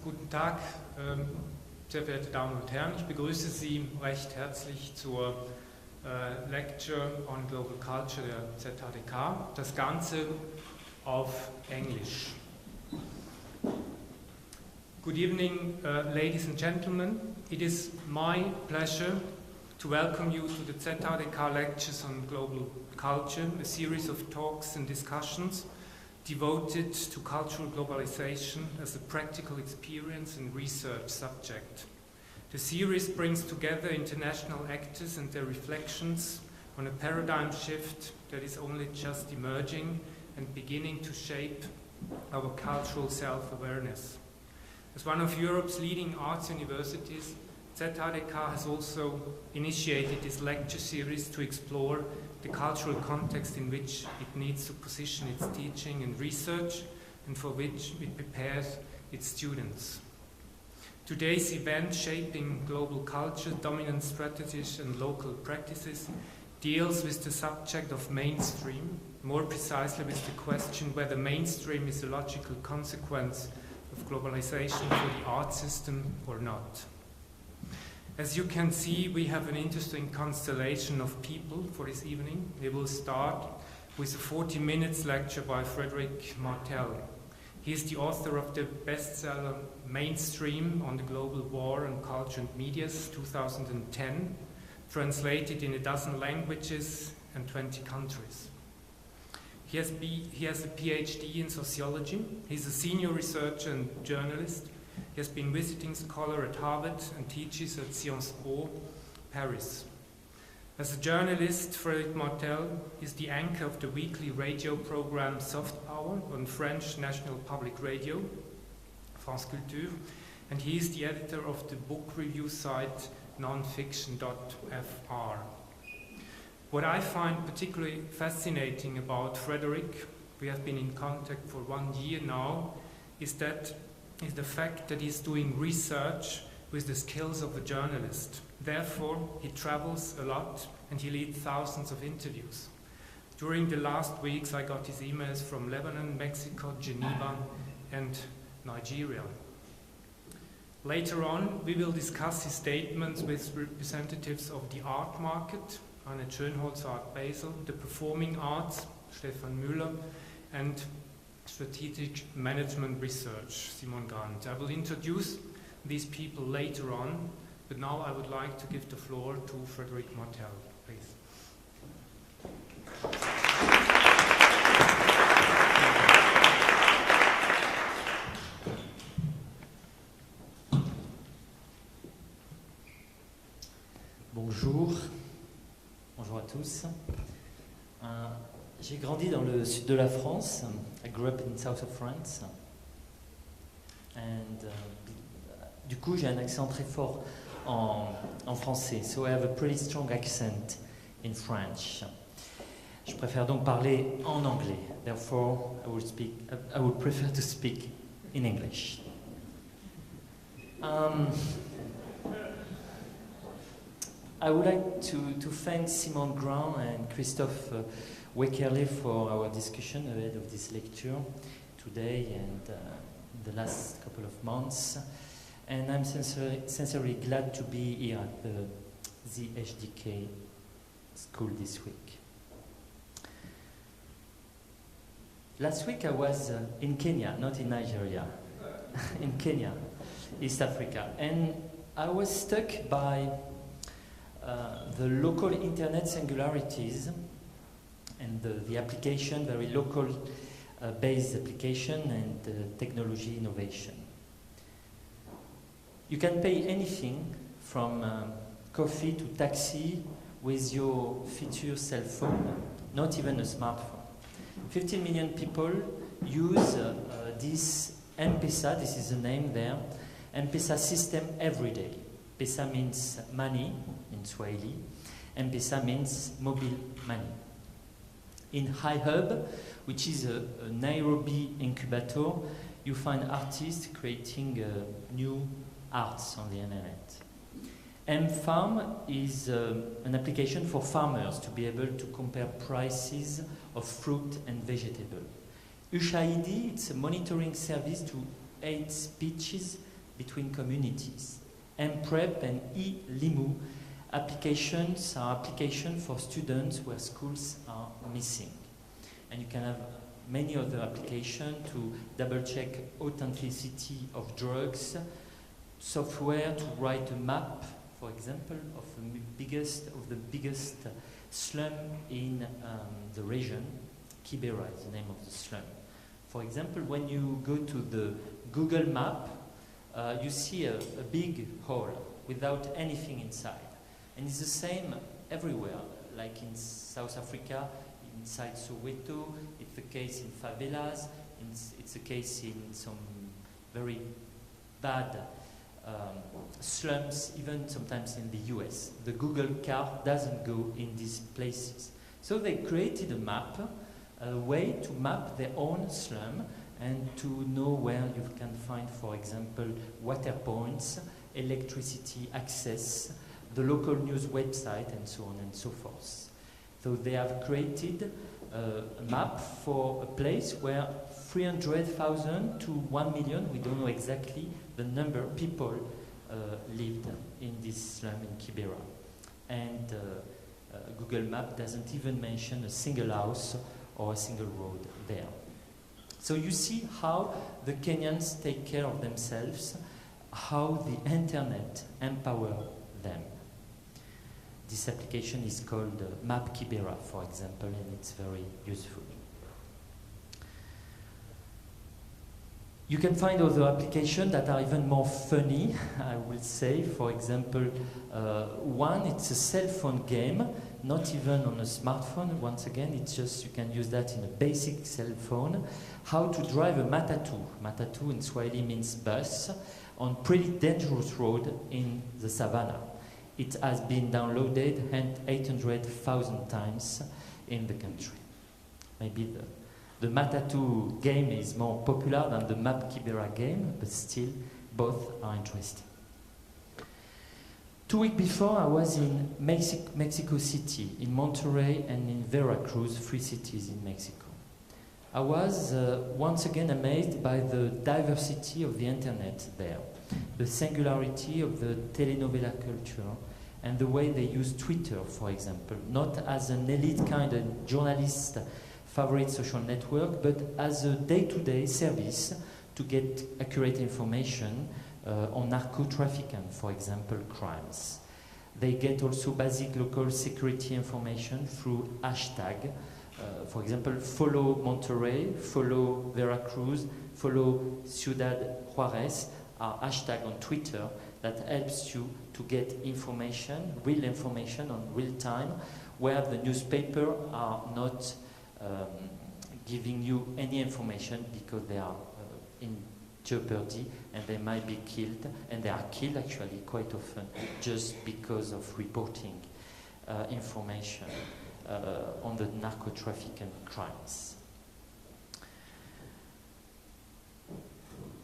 Guten Tag, sehr verehrte Damen und Herren. Ich begrüße Sie recht herzlich zur Lecture on Global Culture der ZHdK. Das Ganze auf Englisch. Good evening, ladies and gentlemen. It is my pleasure to welcome you to the ZHdK Lectures on Global Culture, a series of talks and discussions devoted to cultural globalization as a practical experience and research subject. The series brings together international actors and their reflections on a paradigm shift that is only just emerging and beginning to shape our cultural self-awareness. As one of Europe's leading arts universities, ZHdK has also initiated this lecture series to explore the cultural context in which it needs to position its teaching and research, and for which it prepares its students. Today's event, Shaping Global Culture, Dominant Strategies and Local Practices, deals with the subject of mainstream, more precisely with the question whether mainstream is a logical consequence of globalization for the art system or not. As you can see, we have an interesting constellation of people for this evening. We will start with a 40 minutes lecture by Frédéric Martel. He is the author of the bestseller Mainstream on the Global War on Culture and Medias 2010, translated in 12 languages and 20 countries. He has a PhD in sociology. He's a senior researcher and journalist. He has been visiting scholar at Harvard and teaches at Sciences Po, Paris. As a journalist, Frédéric Martel is the anchor of the weekly radio program Soft Power on French National Public Radio, France Culture, and he is the editor of the book review site nonfiction.fr. What I find particularly fascinating about Frédéric, we have been in contact for 1 year now, is the fact that he's doing research with the skills of a journalist. Therefore, he travels a lot and he leads thousands of interviews. During the last weeks, I got his emails from Lebanon, Mexico, Geneva, and Nigeria. Later on, we will discuss his statements with representatives of the art market, Annette Schönholzer at Basel, the performing arts, Stephan Müller, and strategic management research, Simon Grant. I will introduce these people later on, but now I would like to give the floor to Frédéric Martel, please. Bonjour à tous. J'ai grandi dans le sud de la France. I grew up in south of France. And du coup, j'ai un accent très fort en français. So I have a pretty strong accent in French. Je préfère donc parler en anglais. Therefore, I would prefer to speak in English. I would like to thank Simon Grant and Christoph Weckerle for our discussion ahead of this lecture today and the last couple of months. And I'm sincerely glad to be here at the ZHdK school this week. Last week I was in Kenya, not in Nigeria, in Kenya, East Africa. And I was struck by the local internet singularities and the application, very local based application and technology innovation. You can pay anything from coffee to taxi with your feature cell phone, not even a smartphone. 15 million people use this M-Pesa, this is the name there, M-Pesa system every day. Pesa means money in Swahili, and M-Pesa means mobile money. In HiHub, which is a Nairobi incubator, you find artists creating new arts on the internet. M-Farm is an application for farmers to be able to compare prices of fruit and vegetable. USHID, it's a monitoring service to 8 speeches between communities. MPrep and eLimu applications are applications for students where schools are missing. And you can have many other applications to double-check authenticity of drugs, software to write a map, for example, of the biggest slum in the region. Kibera is the name of the slum. For example, when you go to the Google map, you see a big hole without anything inside. And it's the same everywhere, like in South Africa, inside Soweto, it's the case in favelas, it's the case in some very bad slums, even sometimes in the US. The Google car doesn't go in these places. So they created a map, a way to map their own slum and to know where you can find, for example, water points, electricity access, the local news website, and so on and so forth. So they have created a map for a place where 300,000 to 1 million, we don't know exactly the number of people lived in this slum in Kibera. And Google Map doesn't even mention a single house or a single road there. So you see how the Kenyans take care of themselves, how the internet empowers them. This application is called Map Kibera, for example, and it's very useful. You can find other applications that are even more funny, I will say. For example, one, it's a cell phone game, not even on a smartphone. Once again, it's just you can use that in a basic cell phone. How to drive a matatu. Matatu in Swahili means bus, on pretty dangerous road in the savannah. It has been downloaded 800,000 times in the country. Maybe the Matatu game is more popular than the Map Kibera game, but still, both are interesting. 2 weeks before, I was in Mexico City, in Monterrey, and in Veracruz, 3 cities in Mexico. I was once again amazed by the diversity of the internet there, the singularity of the telenovela culture, and the way they use Twitter, for example, not as an elite kind of journalist favorite social network, but as a day-to-day service to get accurate information on narco-trafficking, for example, crimes. They get also basic local security information through hashtag. For example, follow Monterrey, follow Veracruz, follow Ciudad Juarez, are hashtag on Twitter that helps you to get information, real information on real time, where the newspaper are not giving you any information because they are in jeopardy and they might be killed, and they are killed actually quite often just because of reporting information on the narco-trafficking crimes.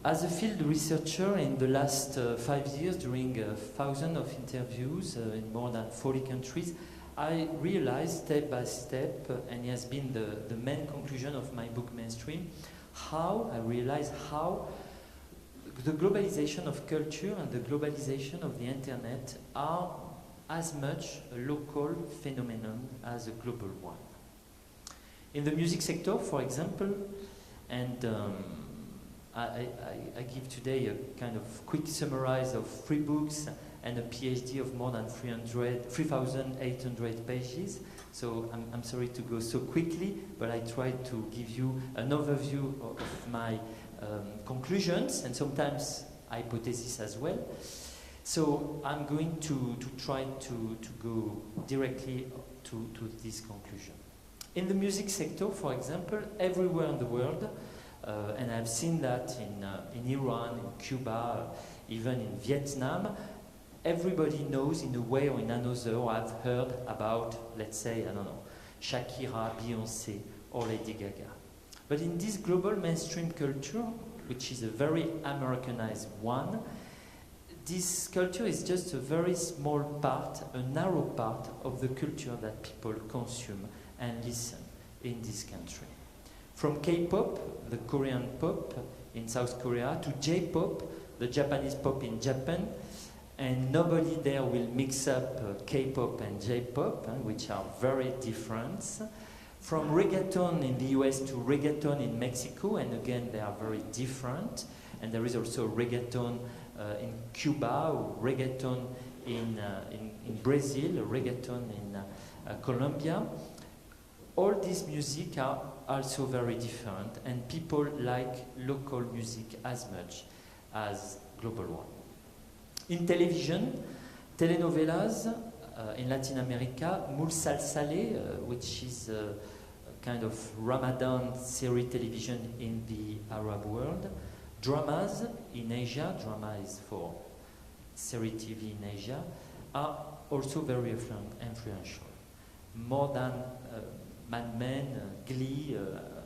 As a field researcher in the last 5 years, during thousands of interviews in more than 40 countries, I realized step by step, and it has been the main conclusion of my book Mainstream, how the globalization of culture and the globalization of the internet are as much a local phenomenon as a global one. In the music sector, for example, and I give today a kind of quick summary of 3 books and a PhD of more than 3,800 pages. So I'm sorry to go so quickly, but I tried to give you an overview of my conclusions and sometimes hypotheses as well. So I'm going to try to go directly to this conclusion. In the music sector, for example, everywhere in the world, and I've seen that in Iran, in Cuba, even in Vietnam, everybody knows in a way or in another, or I've heard about, let's say, I don't know, Shakira, Beyoncé, or Lady Gaga. But in this global mainstream culture, which is a very Americanized one, this culture is just a very small part, a narrow part of the culture that people consume and listen in this country. From K-pop, the Korean pop, in South Korea, to J-pop, the Japanese pop in Japan, and nobody there will mix up K-pop and J-pop, which are very different. From reggaeton in the US to reggaeton in Mexico, and again they are very different. And there is also reggaeton in Cuba, or reggaeton in Brazil, reggaeton in Colombia. All these music are also very different, and people like local music as much as global one. In television, telenovelas in Latin America, Mulsalsale, which is a kind of Ramadan series television in the Arab world, dramas in Asia, drama is for series TV in Asia, are also very influential. More than Mad Men, Glee,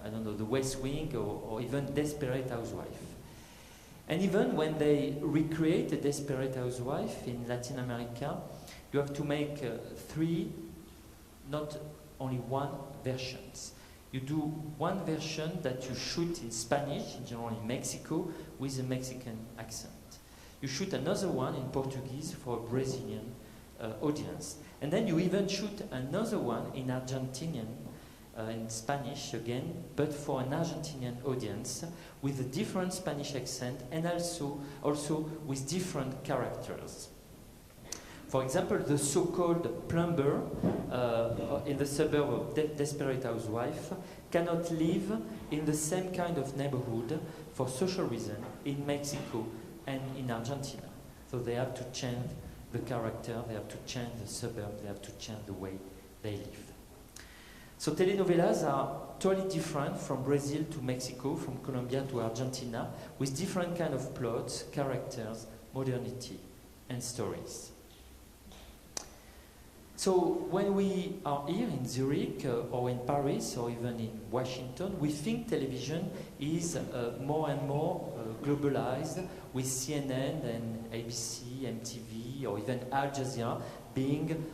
I don't know, The West Wing, or even Desperate Housewife. And even when they recreate a Desperate Housewife in Latin America, you have to make 3, not only one versions. You do one version that you shoot in Spanish, in general in Mexico, with a Mexican accent. You shoot another one in Portuguese for a Brazilian audience. And then you even shoot another one in Argentinian, in Spanish again, but for an Argentinian audience with a different Spanish accent and also with different characters. For example, the so-called plumber in the suburb of Desperate Housewife cannot live in the same kind of neighborhood for social reasons in Mexico and in Argentina. So they have to change the character, they have to change the suburb, they have to change the way they live. So telenovelas are totally different from Brazil to Mexico, from Colombia to Argentina, with different kind of plots, characters, modernity, and stories. So when we are here in Zurich or in Paris or even in Washington, we think television is more and more globalized, with CNN and ABC, MTV, or even Al Jazeera being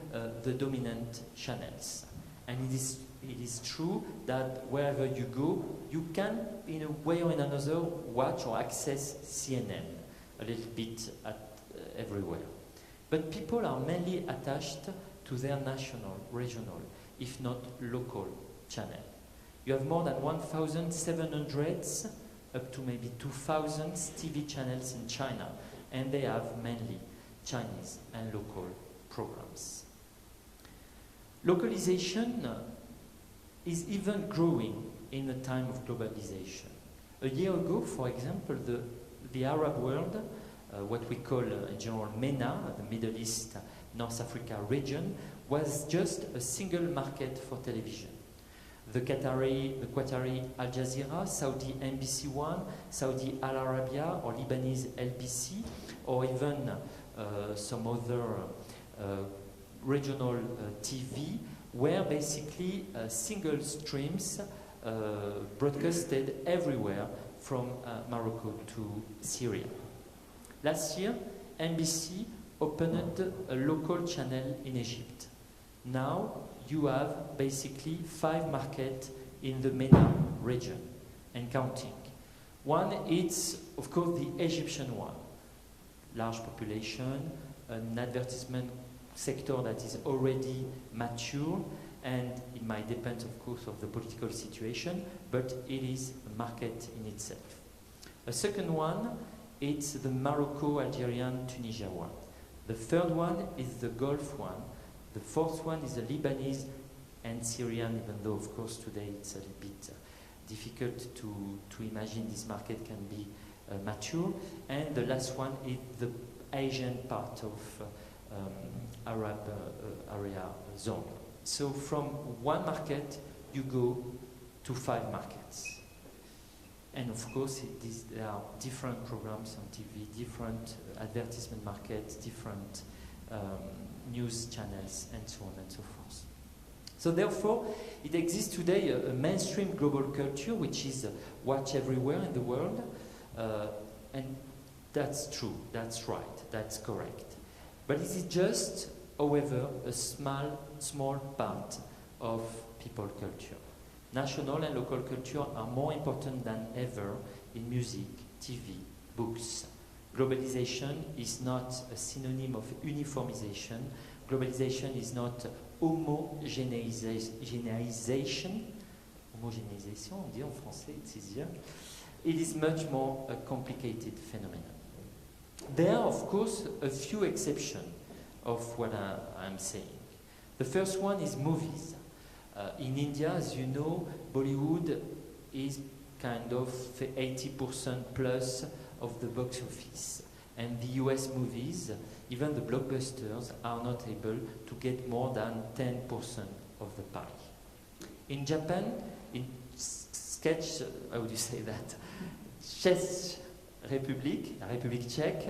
the dominant channels. And it is true that wherever you go, you can, in a way or in another, watch or access CNN a little bit everywhere. But people are mainly attached to their national, regional, if not local channel. You have more than 1,700 up to maybe 2,000 TV channels in China, and they have mainly Chinese and local programs. Localization is even growing in a time of globalization. A year ago, for example, the Arab world, what we call in general MENA, the Middle East, North Africa region, was just a single market for television. The Qatari Al Jazeera, Saudi NBC One, Saudi Al Arabiya, or Lebanese LBC, or even some other regional TV, were basically single streams broadcasted everywhere from Morocco to Syria. Last year, NBC opened a local channel in Egypt. Now you have basically 5 markets in the MENA region and counting. One is, of course, the Egyptian one. Large population, an advertisement sector that is already mature, and it might depend, of course, of the political situation, but it is a market in itself. A second one, it's the Morocco, Algerian, Tunisia one. The third one is the Gulf one. The fourth one is the Lebanese and Syrian, even though, of course, today it's a little bit difficult to imagine this market can be mature. And the last one is the Asian part of Arab area zone. So from one market, you go to 5 markets. And of course, there are different programs on TV, different advertisement markets, different news channels, and so on and so forth. So therefore, it exists today a mainstream global culture, which is watched everywhere in the world. And that's true, that's right, that's correct. But it is just, however, a small part of people culture. National and local culture are more important than ever in music, TV, books. Globalization is not a synonym of uniformization. Globalization is not homogeneization. Homogénéisation, on dit en français, it's easier. It is much more a complicated phenomenon. There are, of course, a few exceptions of what I'm saying. The first one is movies. In India, as you know, Bollywood is kind of 80% plus of the box office. And the US movies, even the blockbusters, are not able to get more than 10% of the pie. In Japan, in how would you say that? Czech Republic, Republic Czech,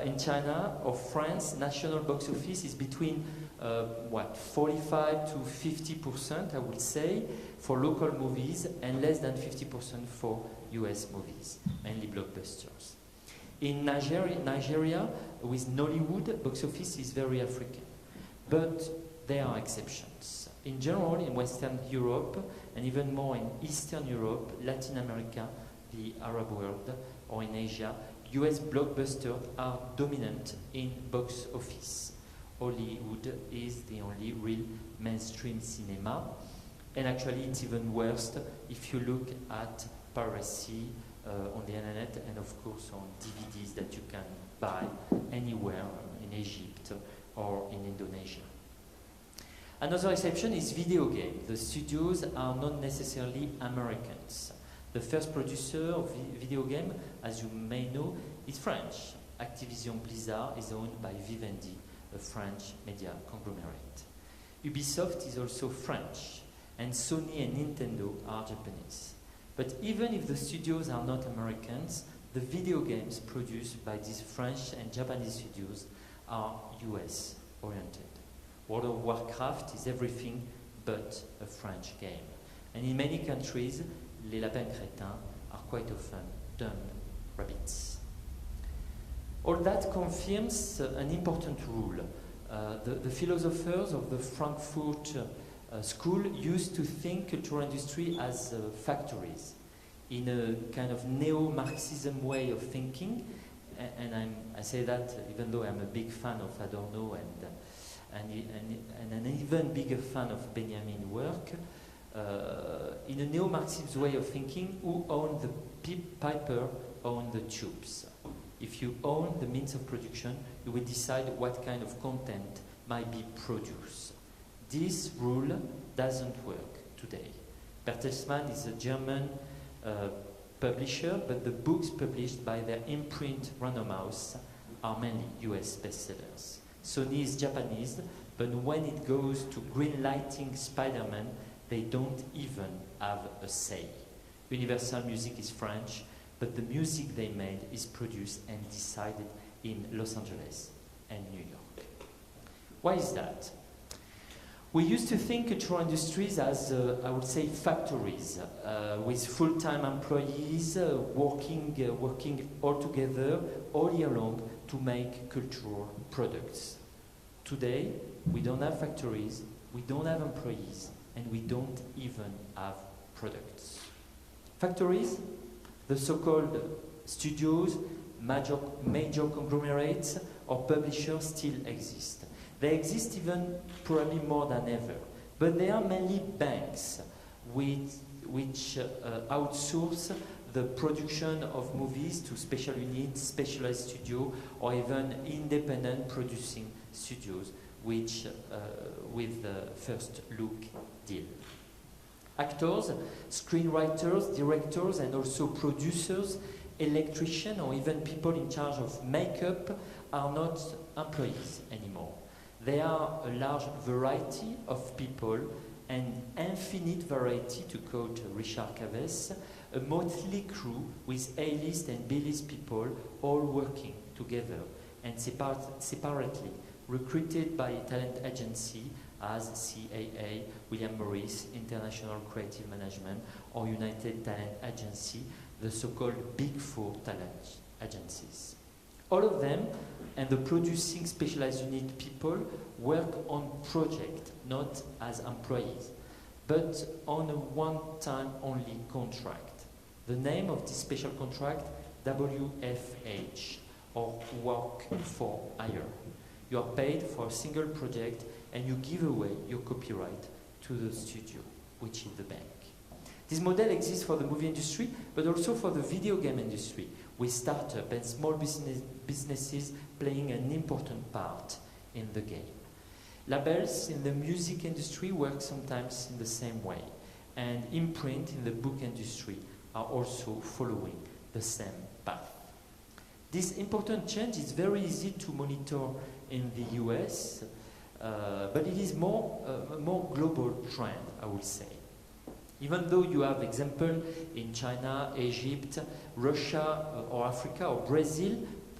in China or France, national box office is between 45 to 50%, I would say, for local movies, and less than 50% for US movies, mainly blockbusters. In Nigeria, with Nollywood, box office is very African, but there are exceptions. In general, in Western Europe, and even more in Eastern Europe, Latin America, the Arab world, or in Asia, US blockbusters are dominant in box office. Hollywood is the only real mainstream cinema, and actually it's even worse if you look at piracy on the internet and of course on DVDs that you can buy anywhere in Egypt or in Indonesia. Another exception is video games. The studios are not necessarily Americans. The first producer of video game, as you may know, is French. Activision Blizzard is owned by Vivendi, a French media conglomerate. Ubisoft is also French, and Sony and Nintendo are Japanese. But even if the studios are not Americans, the video games produced by these French and Japanese studios are US oriented. World of Warcraft is everything but a French game. And in many countries, les lapins crétins are quite often dumb rabbits. All that confirms an important rule. The philosophers of the Frankfurt School used to think cultural industry as factories in a kind of neo-Marxism way of thinking, and I say that even though I'm a big fan of Adorno and an even bigger fan of Benjamin's work, in a neo-Marxist way of thinking, who owned the piper owned the tubes. If you own the means of production, you will decide what kind of content might be produced. This rule doesn't work today. Bertelsmann is a German publisher, but the books published by their imprint Random House are mainly US bestsellers. Sony is Japanese, but when it goes to greenlighting Spider-Man, they don't even have a say. Universal Music is French, but the music they made is produced and decided in Los Angeles and New York. Why is that? We used to think cultural industries as, I would say, factories with full-time employees working all together all year long to make cultural products. Today, we don't have factories, we don't have employees, and we don't even have products. Factories, the so-called studios, major conglomerates, or publishers still exist. They exist even probably more than ever. But they are mainly banks which outsource the production of movies to special units, specialized studios, or even independent producing studios which with the first look deal. Actors, screenwriters, directors, and also producers, electricians, or even people in charge of makeup are not employees anymore. They are a large variety of people, an infinite variety, to quote Richard Cavès, a motley crew with A-list and B-list people all working together and separately, recruited by a talent agency as CAA, William Morris, International Creative Management, or United Talent Agency, the so-called Big Four talent agencies. All of them and the producing specialized unit people work on project, not as employees, but on a one-time only contract. The name of this special contract WFH, or work for hire. You are paid for a single project and you give away your copyright to the studio, which is the bank. This model exists for the movie industry, but also for the video game industry, with startups and small businesses playing an important part in the game. Labels in the music industry work sometimes in the same way, and imprint in the book industry are also following the same path. This important change is very easy to monitor in the US, but it is a more global trend, I would say. Even though you have examples in China, Egypt, Russia, or Africa, or Brazil,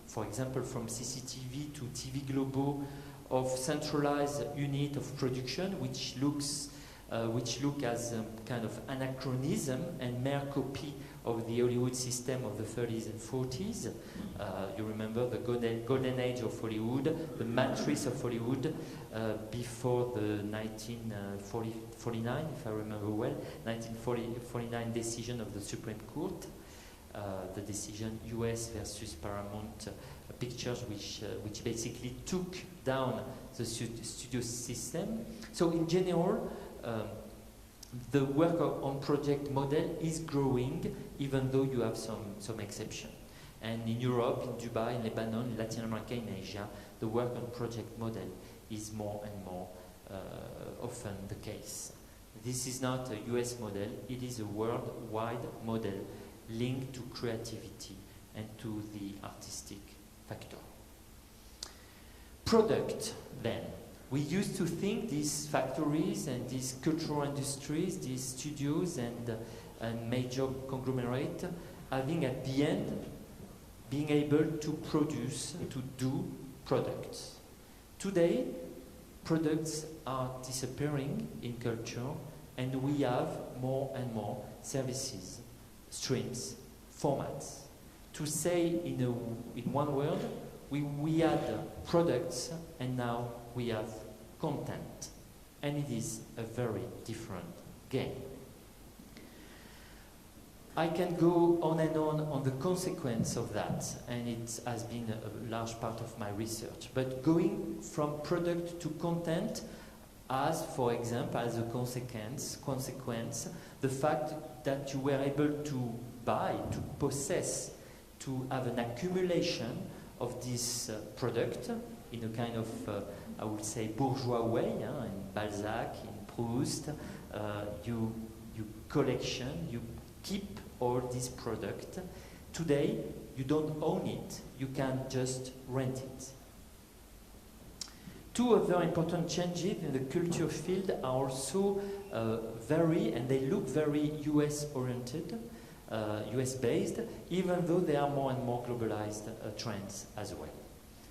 for example, from CCTV to TV Globo, of centralized unit of production, which look as a kind of anachronism and mere copy of the Hollywood system of the 30s and 40s. You remember the golden age of Hollywood, the matrix of Hollywood before the 1949, if I remember well, 1949 decision of the Supreme Court, the decision US versus Paramount Pictures, which basically took down the studio system. So in general, the work on project model is growing, even though you have some exception. And in Europe, in Dubai, in Lebanon, in Latin America, in Asia, the work on project model is more and more often the case. This is not a US model, it is a worldwide model linked to creativity and to the artistic factor. Product, then. We used to think these factories and these cultural industries, these studios and major conglomerate having at the end being able to produce, to do products. Today, products are disappearing in culture and we have more and more services, streams, formats. To say in one word, we had products and now we have content, and it is a very different game. I can go on and on the consequence of that, and it has been a large part of my research. But going from product to content as, for example, as a consequence, the fact that you were able to buy, to possess, to have an accumulation of this product in a kind of, I would say, bourgeois way, in Balzac, in Proust, you collection, you keep all this product. Today, you don't own it, you can just rent it. Two other important changes in the culture field are also and they look very US-oriented, US-based, even though they are more and more globalized trends as well.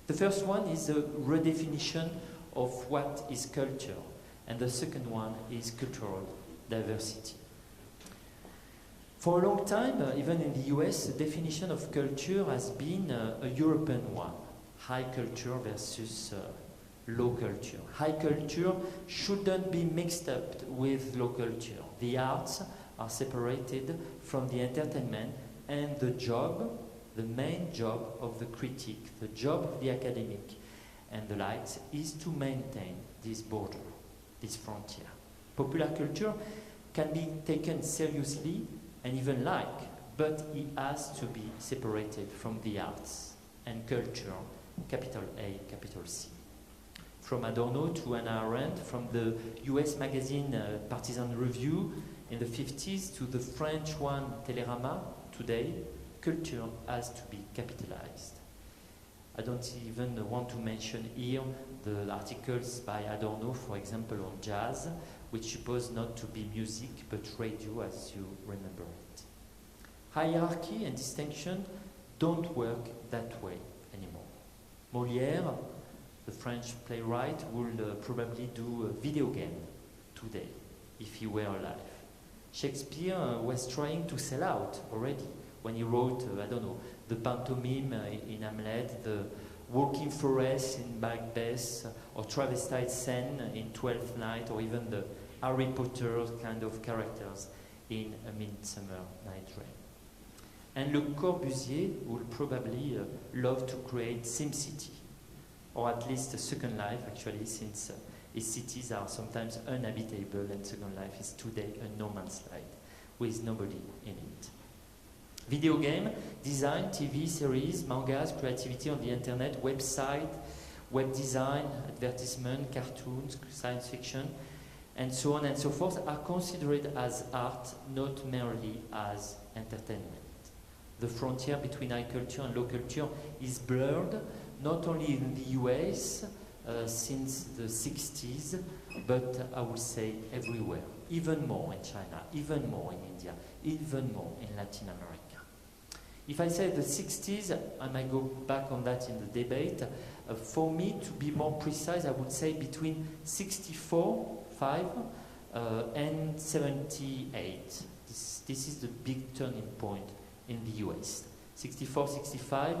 The first one is a redefinition of what is culture, and the second one is cultural diversity. For a long time, even in the US, the definition of culture has been a European one, high culture versus low culture. High culture shouldn't be mixed up with low culture. The arts are separated from the entertainment, and the main job of the critic, the job of the academic and the likes is to maintain this border, this frontier. Popular culture can be taken seriously and even but it has to be separated from the arts and culture, capital A, capital C. From Adorno to Hannah Arendt, from the US magazine Partisan Review in the 50s to the French one Télérama today, culture has to be capitalized. I don't even want to mention here the articles by Adorno, for example, on jazz, which suppose not to be music but radio, as you remember it. Hierarchy and distinction don't work that way anymore. Molière, the French playwright, would probably do a video game today if he were alive. Shakespeare was trying to sell out already when he wrote, I don't know, the pantomime in Hamlet, the walking forest in Macbeth, or travestite scene in Twelfth Night, or even the Harry Potter kind of characters in A Midsummer Night's Dream. And Le Corbusier will probably love to create SimCity, or at least a Second Life, actually, since his cities are sometimes uninhabitable, and Second Life is today a no man's land with nobody in it. Video game, design, TV series, mangas, creativity on the internet, website, web design, advertisement, cartoons, science fiction, and so on and so forth are considered as art, not merely as entertainment. The frontier between high culture and low culture is blurred, not only in the US since the 60s, but I would say everywhere. Even more in China, even more in India, even more in Latin America. If I say the 60s, I might go back on that in the debate. For me, to be more precise, I would say between 65 and 78. This is the big turning point in the US. 64, 65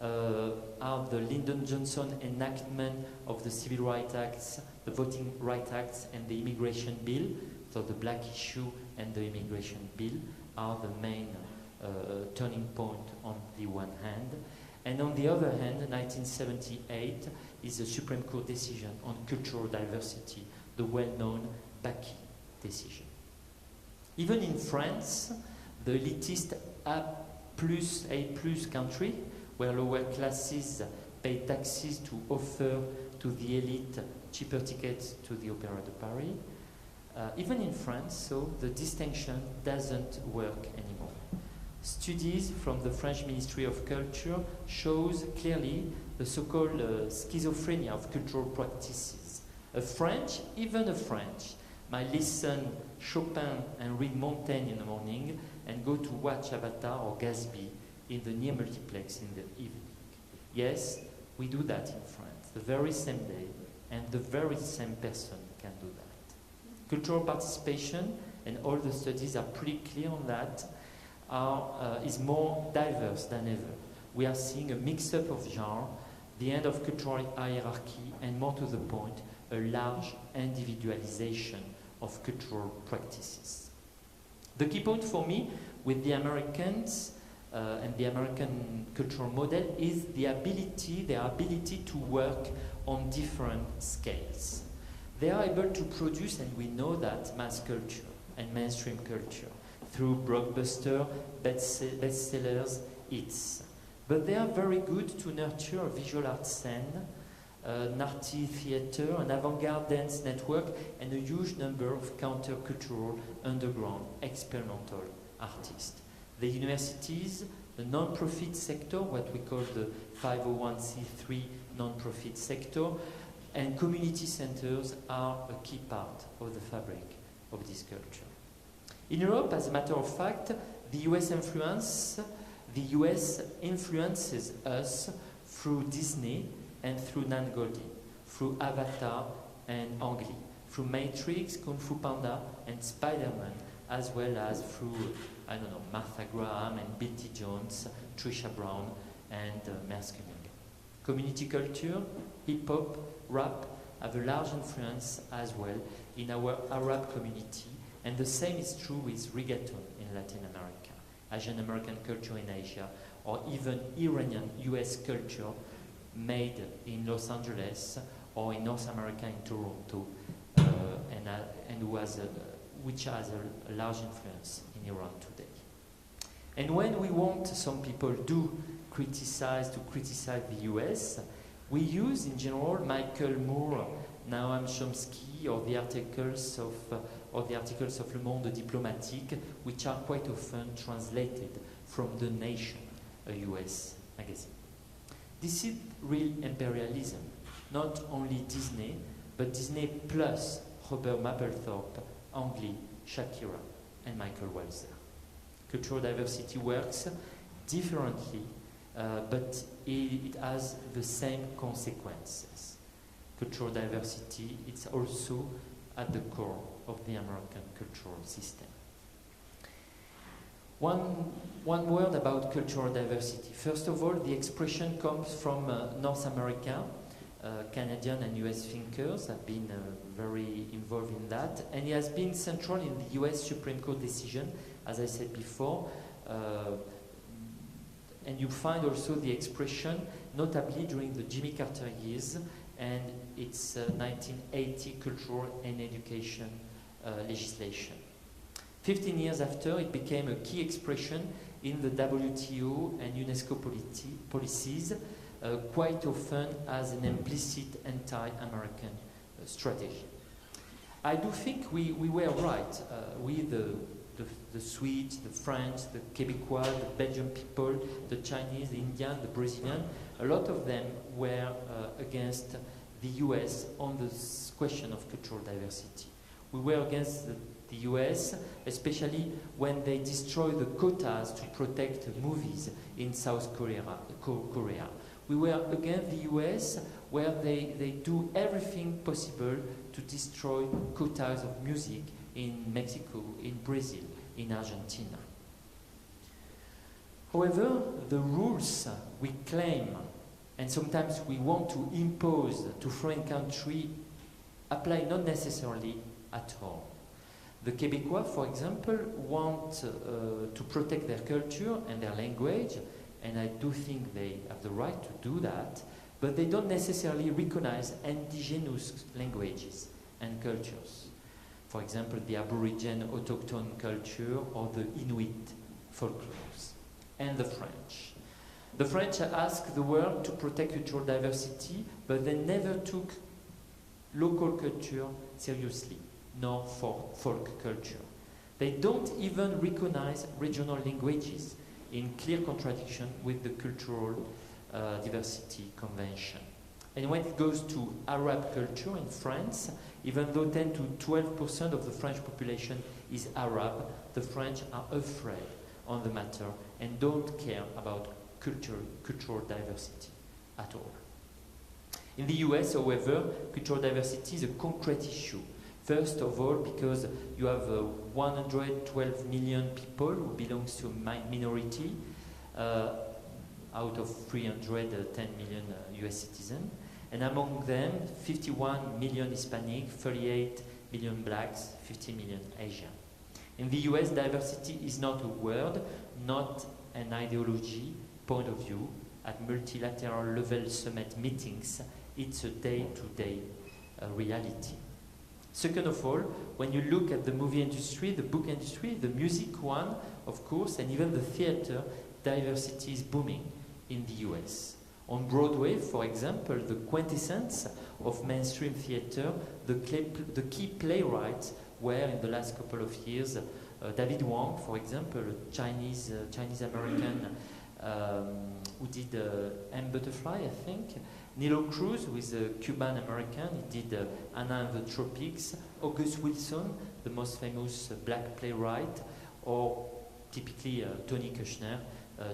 are the Lyndon Johnson enactment of the Civil Rights Acts, the Voting Rights Acts, and the Immigration Bill. So the black issue and the Immigration Bill are the main turning point on the one hand. And on the other hand, 1978 is the Supreme Court decision on cultural diversity, the well-known Backy decision. Even in France, the elitist A+ country, where lower classes pay taxes to offer to the elite cheaper tickets to the Opéra de Paris, even in France, so the distinction doesn't work anymore. Studies from the French Ministry of Culture shows clearly the so-called schizophrenia of cultural practices. Even a French, might listen Chopin and read Montaigne in the morning and go to watch Avatar or Gatsby in the near multiplex in the evening. Yes, we do that in France, the very same day, and the very same person can do that. Cultural participation, and all the studies are pretty clear on that, is more diverse than ever. We are seeing a mix-up of genre, the end of cultural hierarchy, and more to the point, a large individualization of cultural practices. The key point for me with the Americans and the American cultural model is their ability to work on different scales. They are able to produce, and we know that, mass culture and mainstream culture through blockbuster, bestsellers, hits. But they are very good to nurture a visual art scene, an arty theater, an avant-garde dance network, and a huge number of counter-cultural, underground, experimental artists. The universities, the non-profit sector, what we call the 501c3 non-profit sector, and community centers are a key part of the fabric of this culture. In Europe, as a matter of fact, the US influences us through Disney and through Nan Goldie, through Avatar and Ang Lee, through Matrix, Kung Fu Panda, and Spider-Man, as well as through, Martha Graham and Bill T. Jones, Trisha Brown, and Merce Cunningham. Community culture, hip-hop, rap have a large influence as well in our Arab community, and the same is true with reggaeton in Latin America, Asian American culture in Asia, or even Iranian US culture made in Los Angeles or in North America in Toronto, which has a large influence in Iran today. And when we want, some people do criticize the US, we use in general Michael Moore, Noam Chomsky, or the articles of Le Monde Diplomatique, which are quite often translated from The Nation, a US magazine. This is real imperialism, not only Disney, but Disney plus Robert Mapplethorpe, Ang Lee, Shakira, and Michael Walzer. Cultural diversity works differently, but it has the same consequences. Cultural diversity is also at the core of the American cultural system. One word about cultural diversity. First of all, the expression comes from North America. Canadian and US thinkers have been very involved in that, and it has been central in the US Supreme Court decision, as I said before, and you find also the expression, notably during the Jimmy Carter years and its 1980 cultural and education legislation. 15 years after, it became a key expression in the WTO and UNESCO policies, quite often as an implicit anti-American strategy. I do think we were right. We, the Swedes, the French, the Quebecois, the Belgian people, the Chinese, the Indian, the Brazilian, a lot of them were against the US on the question of cultural diversity. We were against the US, especially when they destroy the quotas to protect movies in South Korea. We were against the US, where they do everything possible to destroy quotas of music in Mexico, in Brazil, in Argentina. However, the rules we claim, and sometimes we want to impose to foreign countries, apply not necessarily at all. The Quebecois, for example, want to protect their culture and their language, and I do think they have the right to do that, but they don't necessarily recognize indigenous languages and cultures. For example, the Aborigine autochthone culture or the Inuit folklores, and the French. The French asked the world to protect cultural diversity, but they never took local culture seriously, nor for folk culture. They don't even recognize regional languages, in clear contradiction with the Cultural Diversity Convention. And when it goes to Arab culture in France, even though 10 to 12% of the French population is Arab, the French are afraid on the matter and don't care about cultural diversity at all. In the US, however, cultural diversity is a concrete issue. First of all, because you have 112 million people who belong to a minority out of 310 million US citizens. And among them, 51 million Hispanic, 38 million blacks, 50 million Asian. In the US, diversity is not a word, not an ideology, point of view. At multilateral level summit meetings, it's a day-to-day reality. Second of all, when you look at the movie industry, the book industry, the music one, of course, and even the theater, diversity is booming in the US. On Broadway, for example, the quintessence of mainstream theater, the key playwrights were in the last couple of years David Wong, for example, a Chinese-American who did M. Butterfly, I think. Nilo Cruz, who is a Cuban-American, he did Anna and the Tropics. August Wilson, the most famous black playwright, or typically Tony Kushner,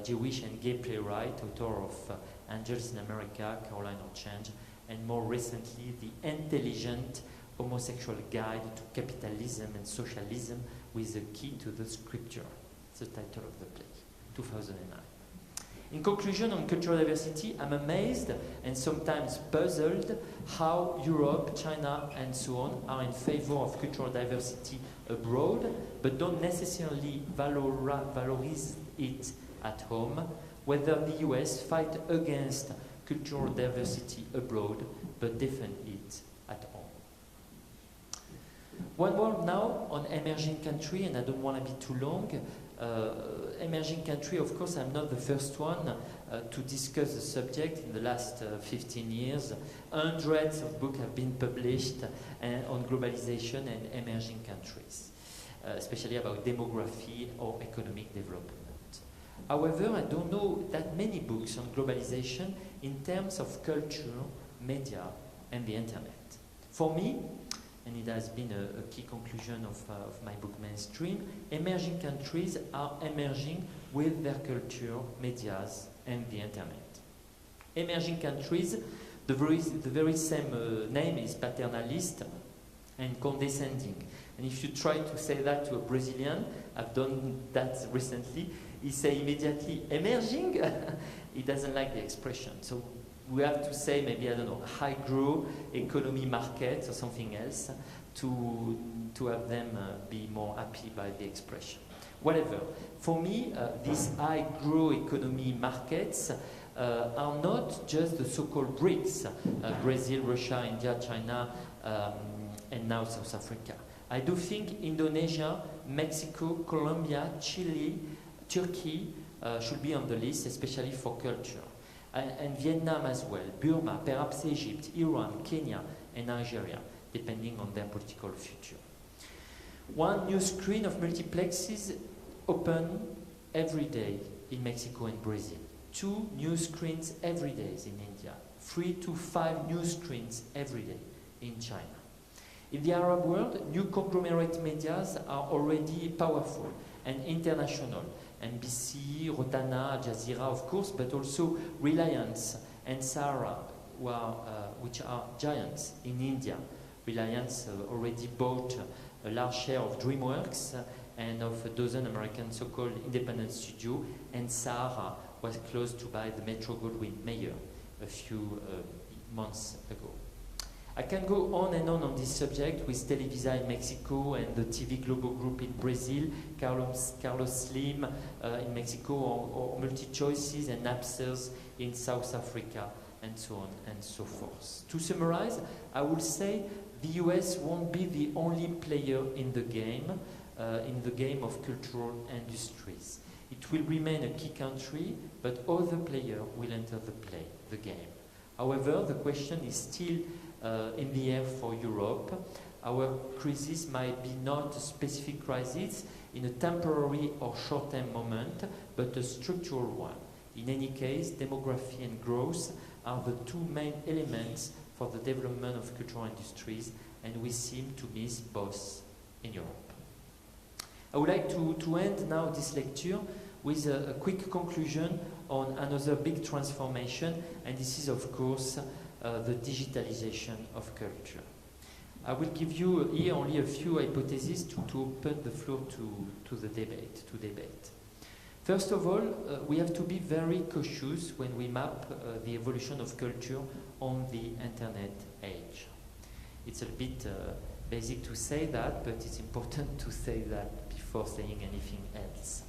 Jewish and gay playwright, author of Angels in America, Caroline or Change, and more recently, The Intelligent Homosexual Guide to Capitalism and Socialism with a Key to the Scripture. It's the title of the play, 2009. In conclusion, on cultural diversity, I'm amazed and sometimes puzzled how Europe, China, and so on are in favor of cultural diversity abroad, but don't necessarily valorize it at home, whether the US fight against cultural diversity abroad, but defend it at home. One word now on emerging country, and I don't want to be too long. Emerging country, of course, I'm not the first one to discuss the subject in the last 15 years. Hundreds of books have been published on globalization and emerging countries, especially about demography or economic development. However, I don't know that many books on globalization in terms of culture, media, and the internet. For me, and it has been a key conclusion of my book Mainstream, emerging countries are emerging with their culture, medias, and the internet. Emerging countries, the very same name is paternalist and condescending. And if you try to say that to a Brazilian, I've done that recently, he say immediately, emerging? He doesn't like the expression. So we have to say maybe, I don't know, high growth economy market or something else to have them be more happy by the expression. whatever. For me, these high-growth economy markets are not just the so-called BRICS, Brazil, Russia, India, China, and now South Africa. I do think Indonesia, Mexico, Colombia, Chile, Turkey should be on the list, especially for culture. And Vietnam as well, Burma, perhaps Egypt, Iran, Kenya, and Nigeria, depending on their political future. One new screen of multiplexes open every day in Mexico and Brazil. 2 new screens every day in India. 3 to 5 new screens every day in China. In the Arab world, new conglomerate medias are already powerful and international. NBC, Rotana, Al Jazeera, of course, but also Reliance and Sahara, which are giants in India. Reliance already bought a large share of DreamWorks and of a dozen American so-called independent studios, and Sahara was close to buy the Metro-Goldwyn-Mayer a few months ago. I can go on and on this subject with Televisa in Mexico and the TV Globo Group in Brazil, Carlos Slim in Mexico, or MultiChoices and Napsters in South Africa, and so on and so forth. To summarize, I would say the US won't be the only player in the game of cultural industries. It will remain a key country, but other players will enter the game. However, the question is still in the air for Europe. Our crisis might be not a specific crisis in a temporary or short-term moment, but a structural one. In any case, demography and growth are the 2 main elements for the development of cultural industries, and we seem to miss both in Europe. I would like to end now this lecture with a quick conclusion on another big transformation, and this is, of course, the digitalization of culture. I will give you here only a few hypotheses to open the floor to the debate. First of all, we have to be very cautious when we map the evolution of culture on the internet age. It's a bit basic to say that, but it's important to say that before saying anything else.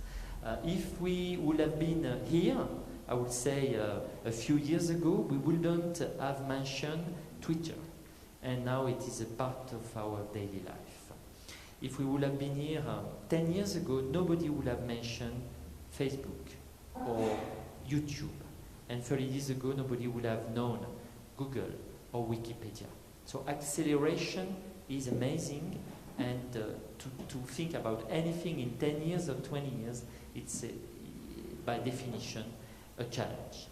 If we would have been here, I would say a few years ago, we wouldn't have mentioned Twitter, and now it is a part of our daily life. If we would have been here 10 years ago, nobody would have mentioned Facebook or YouTube, and 30 years ago, nobody would have known Google or Wikipedia. So acceleration is amazing, and to think about anything in 10 years or 20 years, it's by definition a challenge.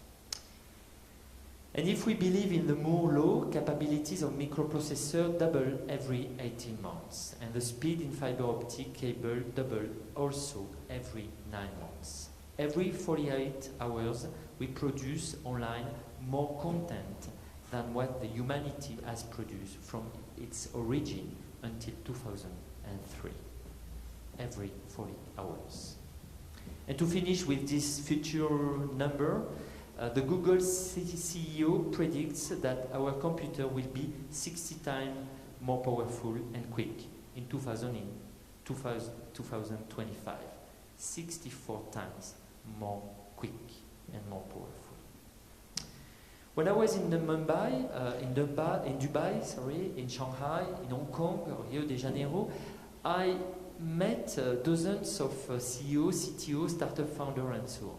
And if we believe in the Moore law, capabilities of microprocessor double every 18 months, and the speed in fiber optic cable double also every 9 months. Every 48 hours, we produce online more content than what the humanity has produced from its origin until 2003. Every 40 hours. And to finish with this future number, the Google CEO predicts that our computer will be 60 times more powerful and quick in 2025. 64 times more quick and more powerful. When I was in Dubai, in Shanghai, in Hong Kong, or Rio de Janeiro, I met dozens of CEOs, CTOs, startup founders, and so on.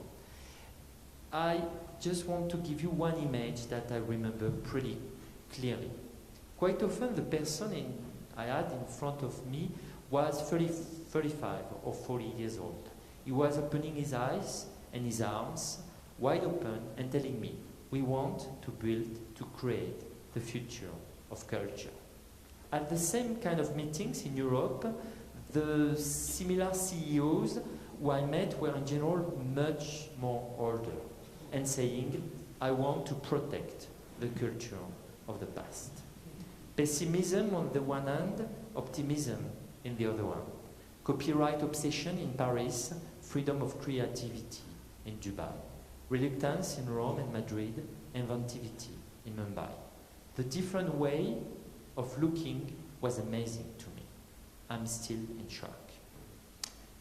I just want to give you one image that I remember pretty clearly. Quite often the person I had in front of me was 35 or 40 years old. He was opening his eyes and his arms wide open and telling me, we want to build, to create the future of culture. At the same kind of meetings in Europe, the similar CEOs who I met were in general much more older and saying, I want to protect the culture of the past. Pessimism on the one hand, optimism in the other one. Copyright obsession in Paris, freedom of creativity in Dubai. Reluctance in Rome and Madrid, inventivity in Mumbai. The different way of looking was amazing to me. I'm still in shock.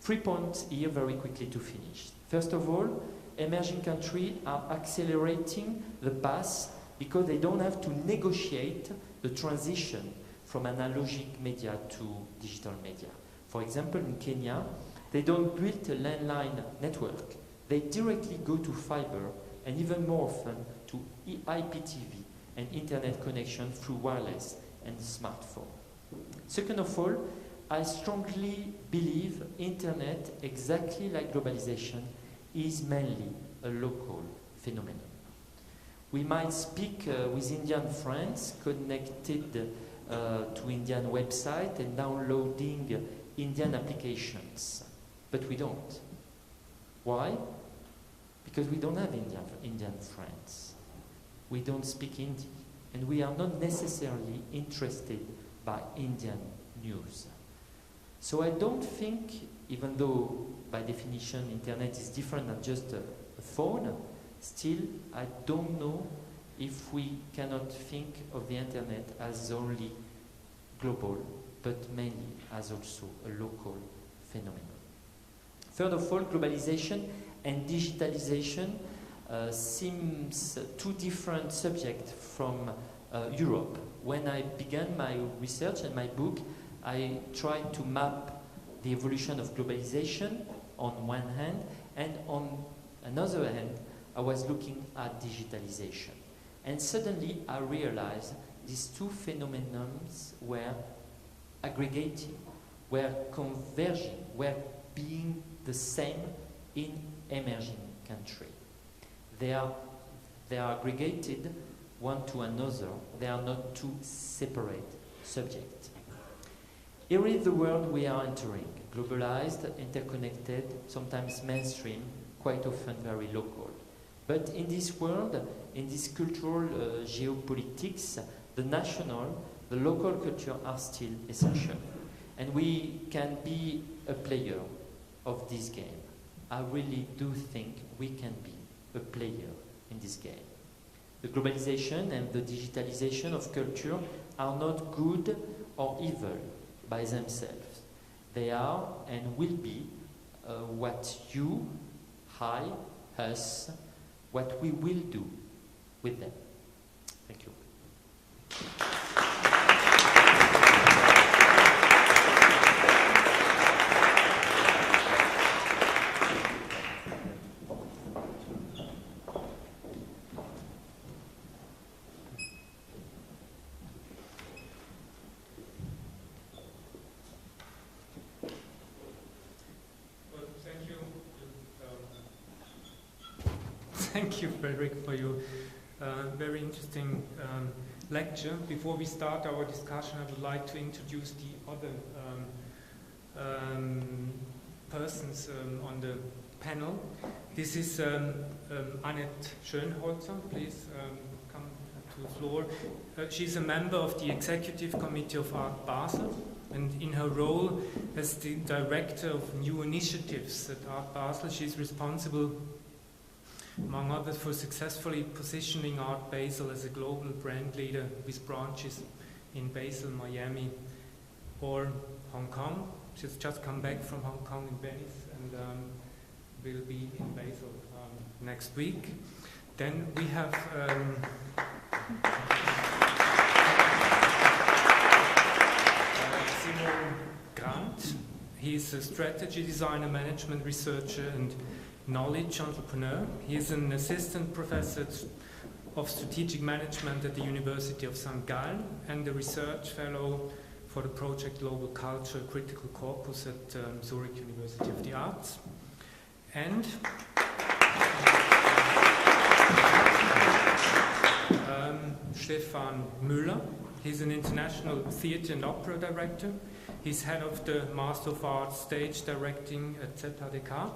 3 points here very quickly to finish. First of all, emerging countries are accelerating the path because they don't have to negotiate the transition from analogic media to digital media. For example, in Kenya, they don't build a landline network. They directly go to fiber and even more often to IPTV and internet connection through wireless and smartphone. Second of all, I strongly believe internet, exactly like globalization, is mainly a local phenomenon. We might speak with Indian friends connected to Indian website and downloading Indian applications, but we don't. Why? Because we don't have Indian friends. We don't speak Hindi, and we are not necessarily interested by Indian news. So I don't think, even though by definition internet is different than just a phone, still I don't know if we cannot think of the internet as only global, but mainly as also a local phenomenon. Third of all, globalization and digitalization seems two different subjects from Europe. When I began my research and my book, I tried to map the evolution of globalization on one hand, and on another hand, I was looking at digitalization. And suddenly I realized these two phenomena were aggregating, were converging, were being the same in emerging countries. They are aggregated one to another. They are not two separate subjects. Here is the world we are entering, globalized, interconnected, sometimes mainstream, quite often very local. But in this world, in this cultural geopolitics, the national, the local culture are still essential. And we can be a player of this game. I really do think we can be a player in this game. The globalization and the digitalization of culture are not good or evil by themselves. They are and will be what you, I, us, what we will do with them. Thank you. Thank you, Frédéric, for your very interesting lecture. Before we start our discussion, I would like to introduce the other persons on the panel. This is Annette Schönholzer. Please come to the floor. She's a member of the Executive Committee of Art Basel, and in her role as the Director of New Initiatives at Art Basel, she's responsible, among others, for successfully positioning Art Basel as a global brand leader with branches in Basel, Miami, or Hong Kong. She's just come back from Hong Kong and Venice, and will be in Basel next week. Then we have Simon Grant. He's a strategy designer, management researcher, and knowledge entrepreneur. He is an assistant professor of strategic management at the University of St. Gallen and a research fellow for the project Global Culture Critical Corpus at Zurich University of the Arts. And Stephan Müller. He's an international theatre and opera director. He's head of the Master of Arts Stage Directing at ZHdK.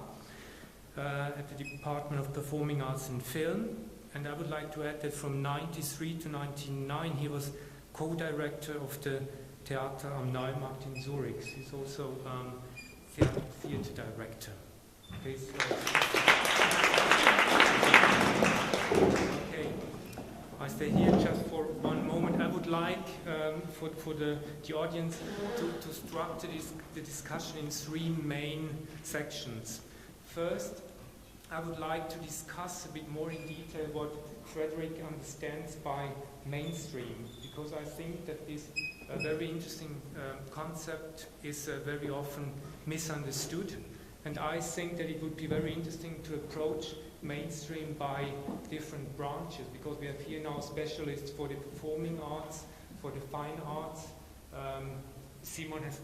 At the Department of Performing Arts and Film, and I would like to add that from 1993 to 1999 he was co-director of the Theater am Neumarkt in Zurich. He's also theatre director. Please. Okay. I stay here just for one moment. I would like for the audience to structure the discussion in three main sections. First, I would like to discuss a bit more in detail what Frédéric understands by mainstream, because I think that this very interesting concept is very often misunderstood. And I think that it would be very interesting to approach mainstream by different branches, because we have here now specialists for the performing arts, for the fine arts. Simon has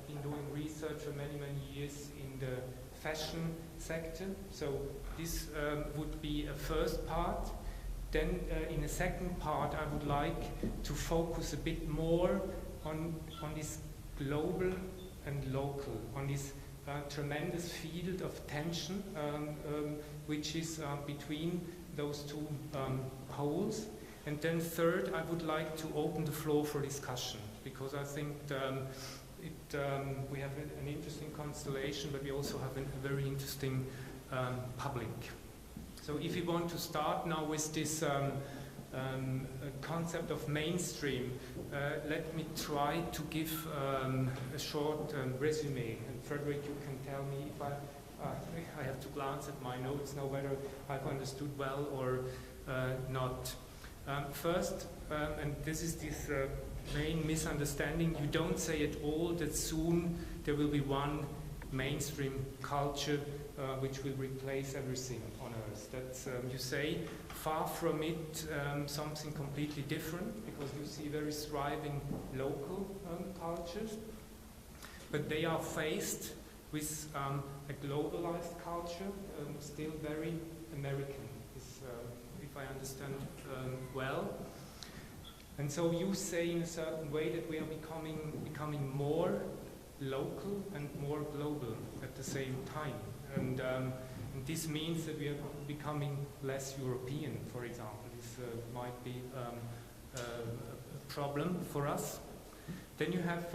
been doing research for many, many years in the fashion sector. So this would be a first part. Then in a second part, I would like to focus a bit more on this global and local, on this tremendous field of tension which is between those two poles. And then third, I would like to open the floor for discussion, because I think we have an interesting constellation, but we also have a very interesting public. So if you want to start now with this concept of mainstream, let me try to give a short resume. And Frédéric, you can tell me if I have to glance at my notes now whether I've understood well or not. First, and this is this main misunderstanding, you don't say at all that soon there will be one mainstream culture which will replace everything on earth. That's, you say, far from it, something completely different, because you see very thriving local cultures, but they are faced with a globalized culture, still very American, if I understand well. And so you say in a certain way that we are becoming more local and more global at the same time. And this means that we are becoming less European, for example. This might be a problem for us. Then you have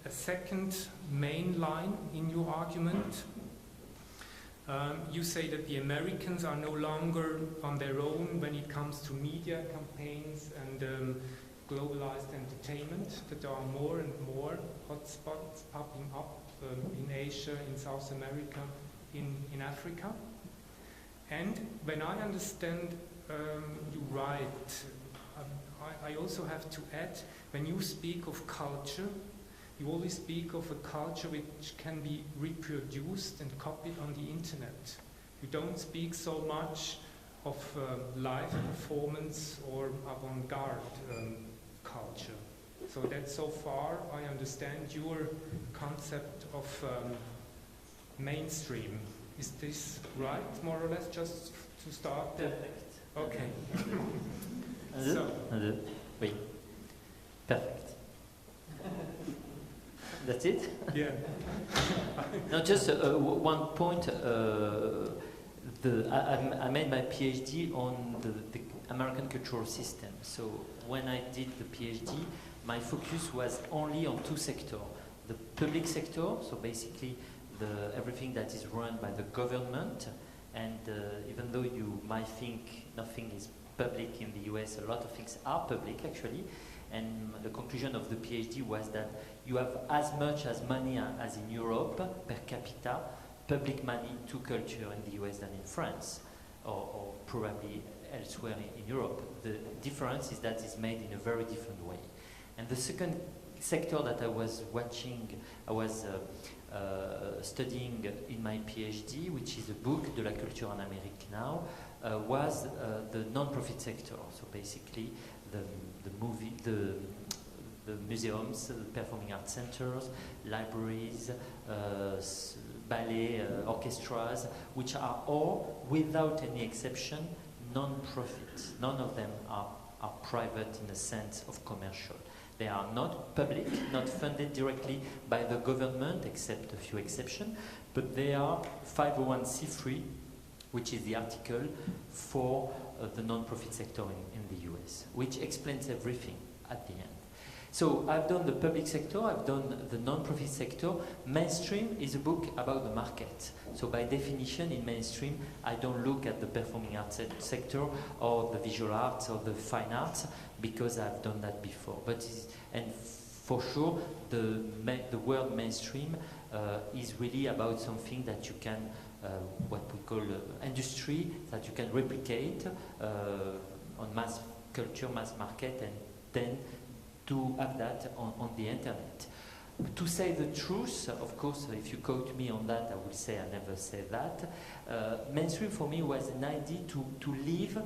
a second main line in your argument. You say that the Americans are no longer on their own when it comes to media campaigns and globalized entertainment, that there are more and more hotspots popping up in Asia, in South America, in Africa. And when I understand you right, I also have to add, when you speak of culture, you always speak of a culture which can be reproduced and copied on the internet. You don't speak so much of live performance or avant-garde culture. So that so far I understand your concept of mainstream. Is this right, more or less, just to start? Perfect. Okay. Oui. Perfect. That's it? Yeah. No, just one point. I made my PhD on the American cultural system. So when I did the PhD, my focus was only on two sectors. The public sector, so basically everything that is run by the government, and even though you might think nothing is public in the US, a lot of things are public actually. And the conclusion of the PhD was that you have as much as money as in Europe per capita, public money to culture in the US than in France, or probably elsewhere in Europe. The difference is that it's made in a very different way. And the second sector that I was studying in my PhD, which is a book, De la culture en Amérique now, was the non-profit sector. So basically the museums, the performing arts centers, libraries, ballet, orchestras, which are all, without any exception, non-profit. None of them are private in the sense of commercial. They are not public, not funded directly by the government, except a few exceptions, but they are 501c3, which is the article for the non-profit sector in the US, which explains everything at the end. So I've done the public sector, I've done the non-profit sector. Mainstream is a book about the market. So by definition, in mainstream, I don't look at the performing arts sector or the visual arts or the fine arts because I've done that before. And for sure, the word mainstream is really about something that you can, what we call industry, that you can replicate on mass culture, mass market, and then to have that on the internet. To say the truth, of course, if you quote me on that, I will say I never said that. Mainstream for me was an idea to live.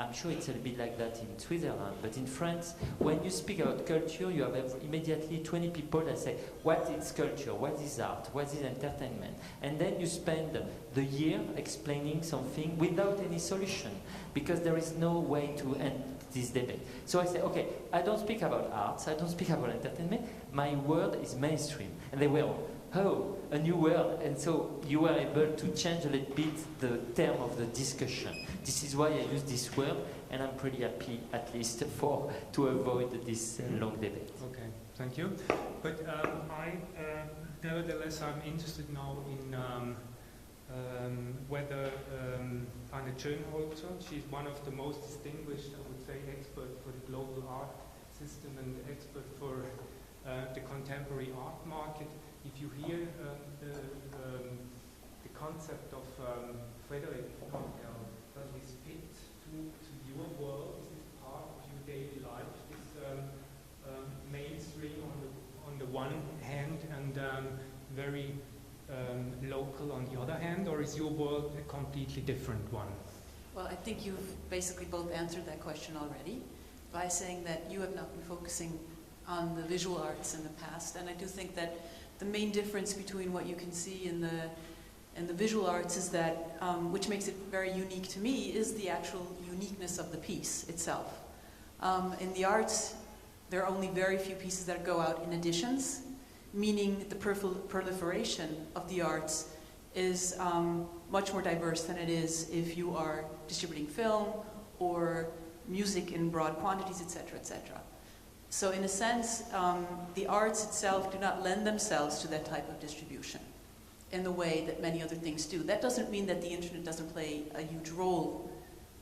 I'm sure it's a bit like that in Switzerland, but in France, when you speak about culture, you have immediately 20 people that say, what is culture, what is art, what is entertainment? And then you spend the year explaining something without any solution, because there is no way to end this debate. So I say, okay, I don't speak about arts, I don't speak about entertainment, my word is mainstream. And they were, oh, a new word. And so you were able to change a little bit the term of the discussion. This is why I use this word, and I'm pretty happy, at least, to avoid this long debate. Okay, thank you. But nevertheless, I'm interested now in whether Annette Schönholzer, she's one of the most distinguished, I would say, expert for the global art system and expert for the contemporary art market. If you hear the concept of Frédéric Martel, does this fit to your world? Is this part of your daily life? This mainstream on the one hand and very local on the other hand, or is your world a completely different one? Well, I think you've basically both answered that question already by saying that you have not been focusing on the visual arts in the past, and I do think that the main difference between what you can see in the visual arts is that, which makes it very unique to me, is the actual uniqueness of the piece itself. In the arts, there are only very few pieces that go out in editions, meaning the proliferation of the arts is much more diverse than it is if you are distributing film or music in broad quantities, etc., etc. So in a sense, the arts itself do not lend themselves to that type of distribution in the way that many other things do. That doesn't mean that the internet doesn't play a huge role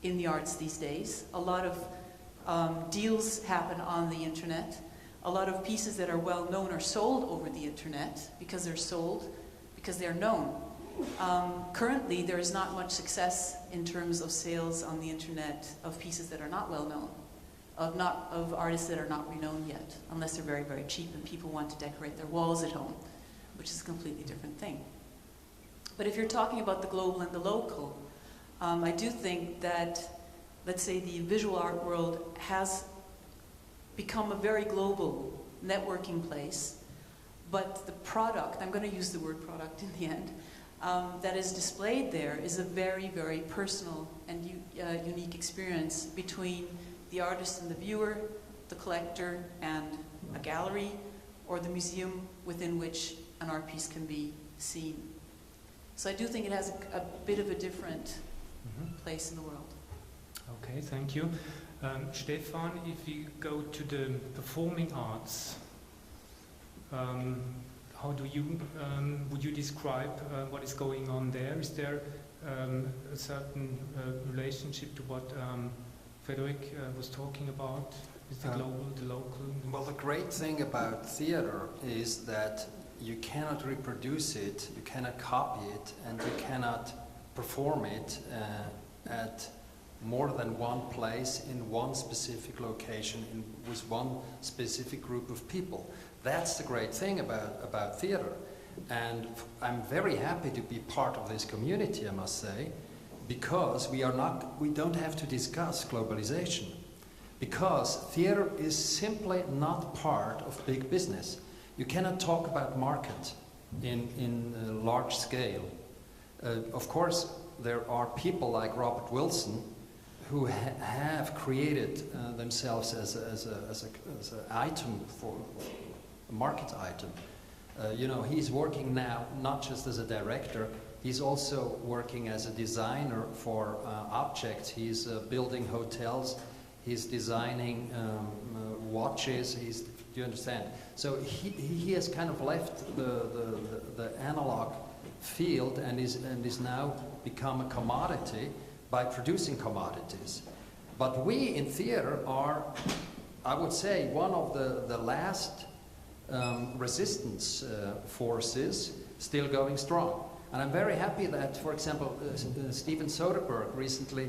in the arts these days. A lot of deals happen on the internet. A lot of pieces that are well known are sold over the internet because they're known. Currently, there is not much success in terms of sales on the internet of pieces that are not well known, of artists that are not renowned yet, unless they're very, very cheap and people want to decorate their walls at home, which is a completely different thing. But if you're talking about the global and the local, I do think that, let's say, the visual art world has become a very global networking place, but the product, I'm going to use the word product in the end, that is displayed there is a very, very personal and unique experience between the artist and the viewer, the collector and a gallery, or the museum within which an art piece can be seen. So I do think it has a bit of a different place in the world. Okay, thank you. Stephan, if you go to the performing arts, how do you, would you describe what is going on there? Is there a certain relationship to what Frédéric was talking about? Is the global, the local? Well, the great thing about theater is that you cannot reproduce it, you cannot copy it, and you cannot perform it at more than one place in one specific location with one specific group of people. That's the great thing about theater. And I'm very happy to be part of this community, I must say, because we don't have to discuss globalization. Because theater is simply not part of big business. You cannot talk about market in large scale. Of course, there are people like Robert Wilson who have created themselves as an item for a market item. You know, he's working now not just as a director, he's also working as a designer for objects. He's building hotels, he's designing watches. Do you understand? So he has kind of left the analog field and is now become a commodity by producing commodities. But we in theater are, I would say, one of the last resistance forces still going strong. And I'm very happy that, for example, Steven Soderbergh recently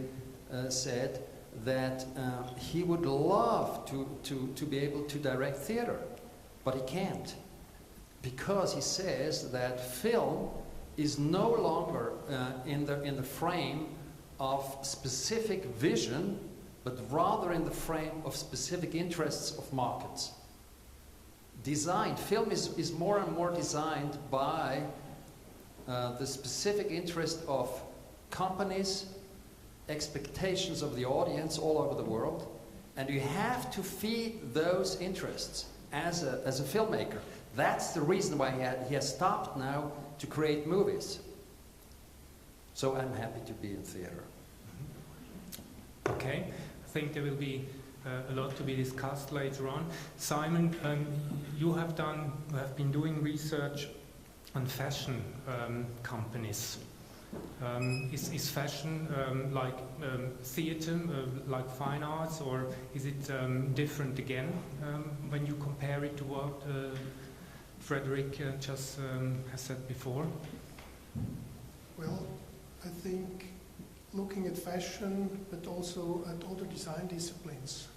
said that he would love to be able to direct theater, but he can't, because he says that film is no longer in the frame of specific vision, but rather in the frame of specific interests of markets. Film is more and more designed by the specific interest of companies, expectations of the audience all over the world, and you have to feed those interests as a filmmaker. That's the reason why he has stopped now to create movies. So I'm happy to be in theater. Okay, I think there will be a lot to be discussed later on. Simon, you have been doing research on fashion companies. Is fashion like theater, like fine arts, or is it different again when you compare it to what Frédéric just has said before? Well, I think looking at fashion, but also at other design disciplines,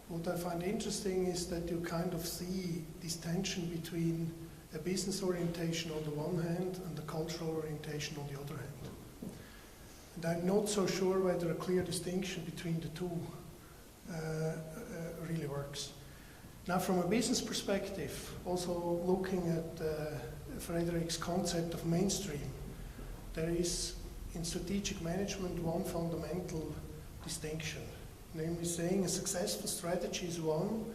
what I find interesting is that you kind of see this tension between a business orientation on the one hand and the cultural orientation on the other hand. And I'm not so sure whether a clear distinction between the two really works. Now, from a business perspective, also looking at Frédéric's concept of mainstream, there is in strategic management one fundamental distinction, namely saying a successful strategy is one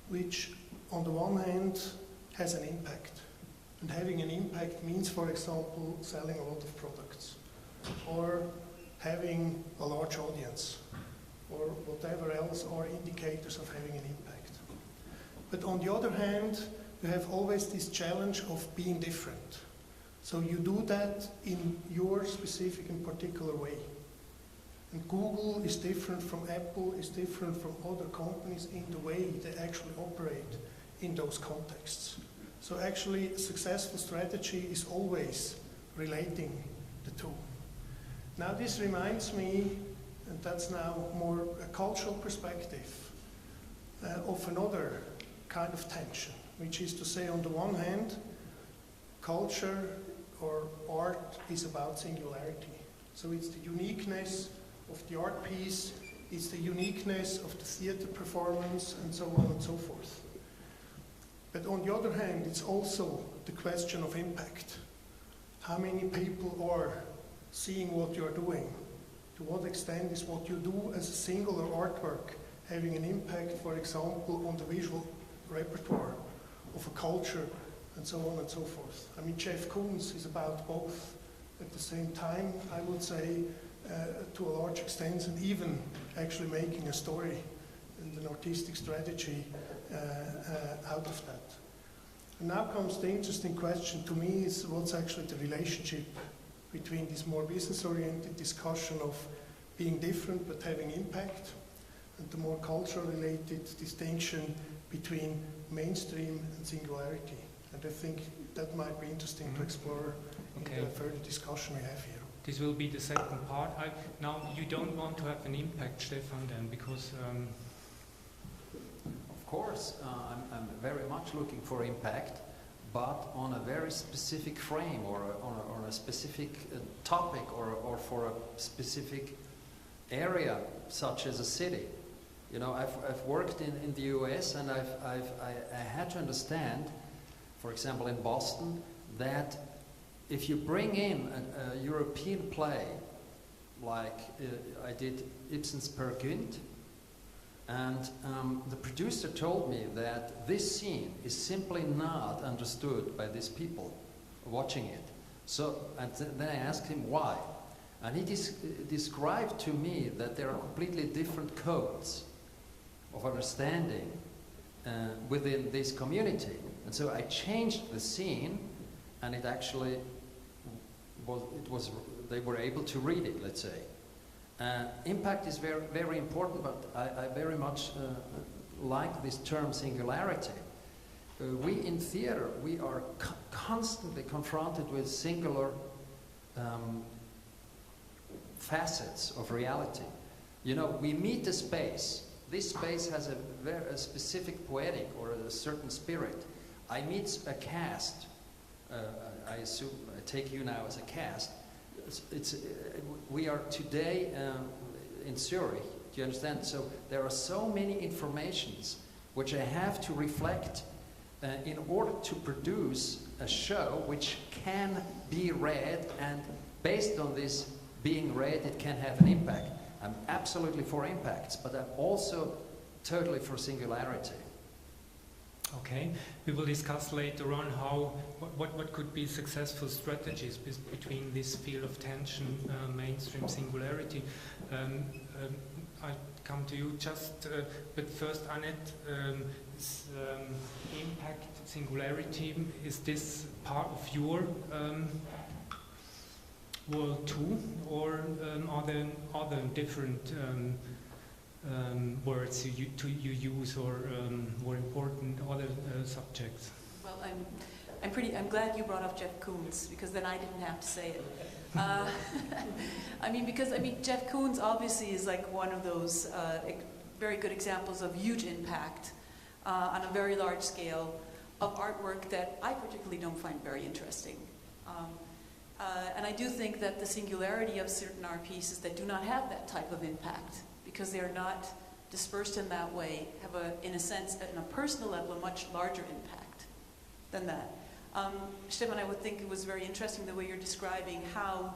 which on the one hand has an impact. And having an impact means, for example, selling a lot of products or having a large audience or whatever else are indicators of having an impact. But on the other hand, you have always this challenge of being different. So you do that in your specific and particular way. And Google is different from Apple, is different from other companies in the way they actually operate in those contexts. So actually, a successful strategy is always relating the two. Now this reminds me, and that's now more a cultural perspective, of another kind of tension, which is to say, on the one hand, culture or art is about singularity. So it's the uniqueness of the art piece, it's the uniqueness of the theater performance, and so on and so forth. But on the other hand, it's also the question of impact. How many people are seeing what you're doing? To what extent is what you do as a singular artwork having an impact, for example, on the visual repertoire of a culture, and so on and so forth. I mean, Jeff Koons is about both at the same time, I would say, to a large extent, and even actually making a story and an artistic strategy out of that. And now comes the interesting question to me is what's actually the relationship between this more business-oriented discussion of being different but having impact and the more cultural-related distinction between mainstream and singularity. And I think that might be interesting to explore in the further discussion we have here. This will be the second part. Now, you don't want to have an impact, Stephan, then, because... Of course, I'm very much looking for impact, but on a very specific frame or on a specific topic or for a specific area, such as a city. You know, I've worked in the US, and I had to understand, for example, in Boston, that if you bring in a European play, like I did Ibsen's Peer Gynt, and the producer told me that this scene is simply not understood by these people watching it. So, and then I asked him why. And he described to me that there are completely different codes of understanding within this community. And so I changed the scene, and it actually was they were able to read it, let's say. Impact is very, very important, but I very much like this term singularity. We in theater, we are constantly confronted with singular facets of reality. You know, we meet a space. This space has a specific poetic or a certain spirit. I meet a cast. I assume, I take you now as a cast. We are today in Zurich, do you understand? So there are so many informations which I have to reflect in order to produce a show which can be read, and based on this being read, it can have an impact. I'm absolutely for impacts, but I'm also totally for singularity. Okay, we will discuss later on what could be successful strategies between this field of tension, mainstream, singularity. I come to you but first, Annette, impact, singularity, is this part of your world too, or are there other different words you use, or more important other subjects? Well, I'm glad you brought up Jeff Koons, because then I didn't have to say it. Because Jeff Koons obviously is like one of those very good examples of huge impact on a very large scale of artwork that I particularly don't find very interesting. And I do think that the singularity of certain art pieces that do not have that type of impact, because they are not dispersed in that way, have in a sense, at a personal level, a much larger impact than that. Stephan, I would think it was very interesting the way you're describing how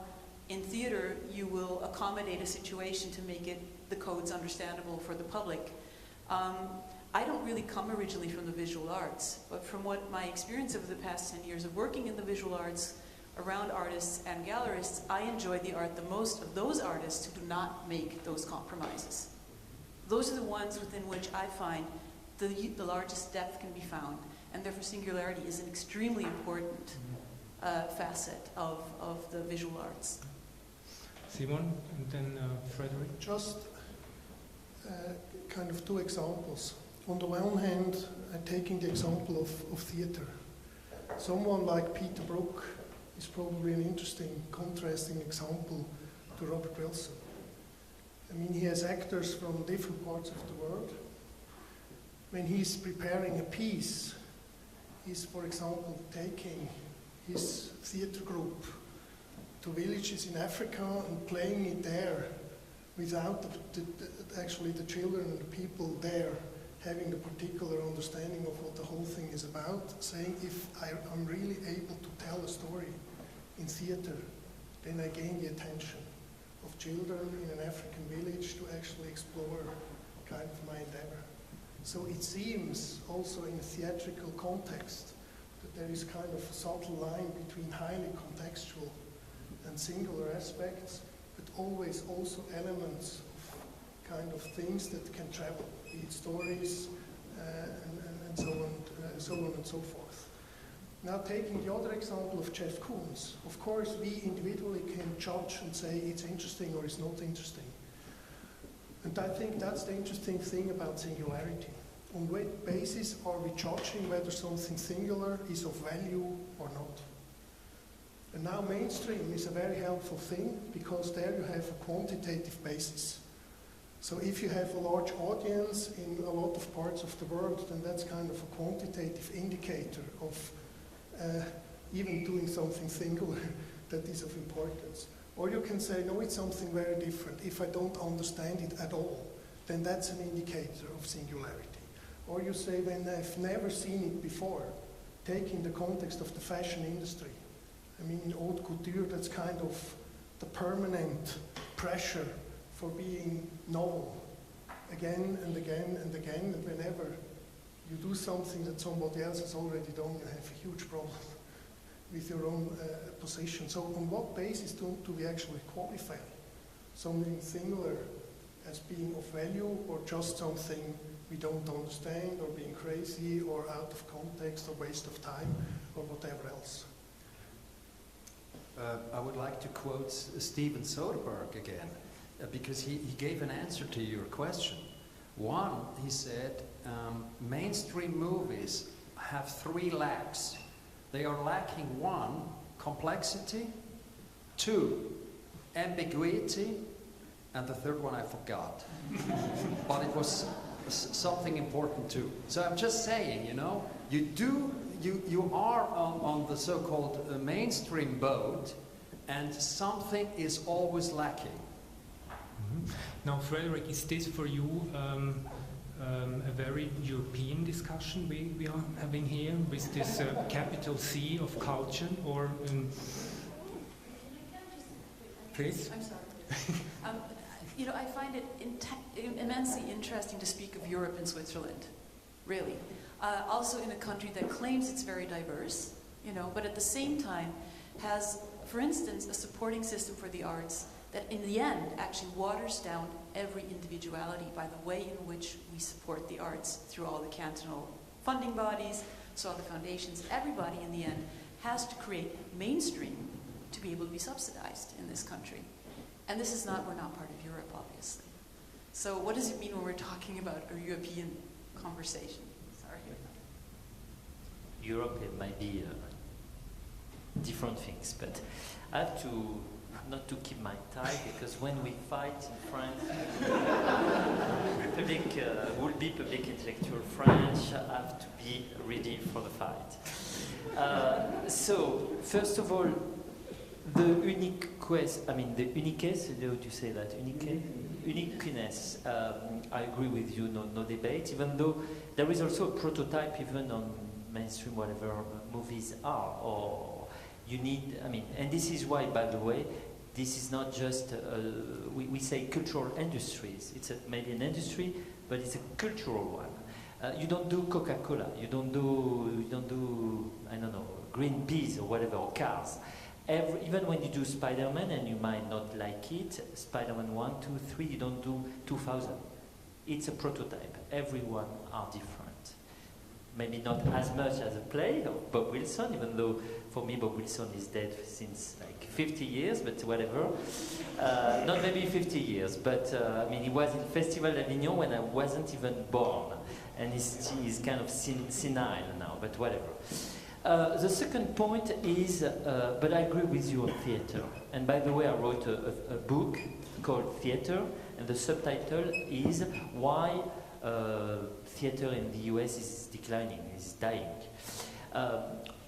in theater you will accommodate a situation to make the codes understandable for the public. I don't really come originally from the visual arts, but from what my experience over the past 10 years of working in the visual arts around artists and gallerists, I enjoy the art the most of those artists who do not make those compromises. Those are the ones within which I find the largest depth can be found, and therefore singularity is an extremely important facet of the visual arts. Simon, and then Frédéric. Just kind of two examples. On the one hand, taking the example of theater. Someone like Peter Brook is probably an interesting, contrasting example to Robert Wilson. He has actors from different parts of the world. When he's preparing a piece, he's, for example, taking his theater group to villages in Africa and playing it there without actually the children and the people there having the particular understanding of what the whole thing is about, saying, if I'm really able to tell a story in theater, then I gain the attention of children in an African village to actually explore kind of my endeavor. So it seems also in a theatrical context that there is kind of a subtle line between highly contextual and singular aspects, but always also elements of kind of things that can travel, be it stories and so on and so forth. Now, taking the other example of Jeff Koons, of course we individually can judge and say it's interesting or it's not interesting. And I think that's the interesting thing about singularity. On what basis are we judging whether something singular is of value or not? And now mainstream is a very helpful thing, because there you have a quantitative basis. So if you have a large audience in a lot of parts of the world, then that's kind of a quantitative indicator of even doing something singular that is of importance. Or you can say, no, it's something very different. If I don't understand it at all, then that's an indicator of singularity. Or you say, when I've never seen it before, taking the context of the fashion industry. In haute couture, that's kind of the permanent pressure for being novel, again and again and again, and whenever you do something that somebody else has already done, you have a huge problem with your own position. So on what basis do we actually qualify something singular as being of value, or just something we don't understand, or being crazy, or out of context, or waste of time, or whatever else. I would like to quote Steven Soderbergh again, because he gave an answer to your question. One, he said, mainstream movies have 3 lacks. They are lacking 1, complexity, 2, ambiguity, and the third one I forgot. But it was something important too. So I'm just saying, you know, you are on the so-called mainstream boat, and something is always lacking. Now, Frédéric, is this for you a very European discussion we are having here with this capital C of culture, or please? I'm sorry. You know, I find it immensely interesting to speak of Europe and Switzerland, really. Also in a country that claims it's very diverse, you know, but at the same time has, for instance, a supporting system for the arts that in the end actually waters down every individuality by the way in which we support the arts through all the cantonal funding bodies, so all the foundations. Everybody in the end has to create mainstream to be able to be subsidized in this country. And this is not, we're not part of Europe, obviously. So what does it mean when we're talking about a European conversation? Sorry. Europe, it might be different things, but I have to not to keep my tie, because when we fight in France, will be public intellectual French, have to be ready for the fight. So, first of all, the uniqueness, how do you say that? Uniqueness, I agree with you, no debate, even though there is also a prototype even on mainstream, whatever movies are, or you need, and this is why, by the way, this is not just, we say cultural industries. It's maybe an industry, but it's a cultural one. You don't do Coca-Cola, you don't do, I don't know, green peas or whatever, or cars. Even when you do Spider-Man, and you might not like it, Spider-Man 1, 2, 3, you don't do 2000. It's a prototype. Everyone are different. Maybe not as much as a play of Bob Wilson, even though for me Bob Wilson is dead since like 50 years, but whatever. Not maybe 50 years, but he was in Festival d'Avignon when I wasn't even born. And he's kind of senile now, but whatever. The second point is, but I agree with you on theater. And by the way, I wrote a book called Theater, and the subtitle is Why Theater in the US is declining, is dying.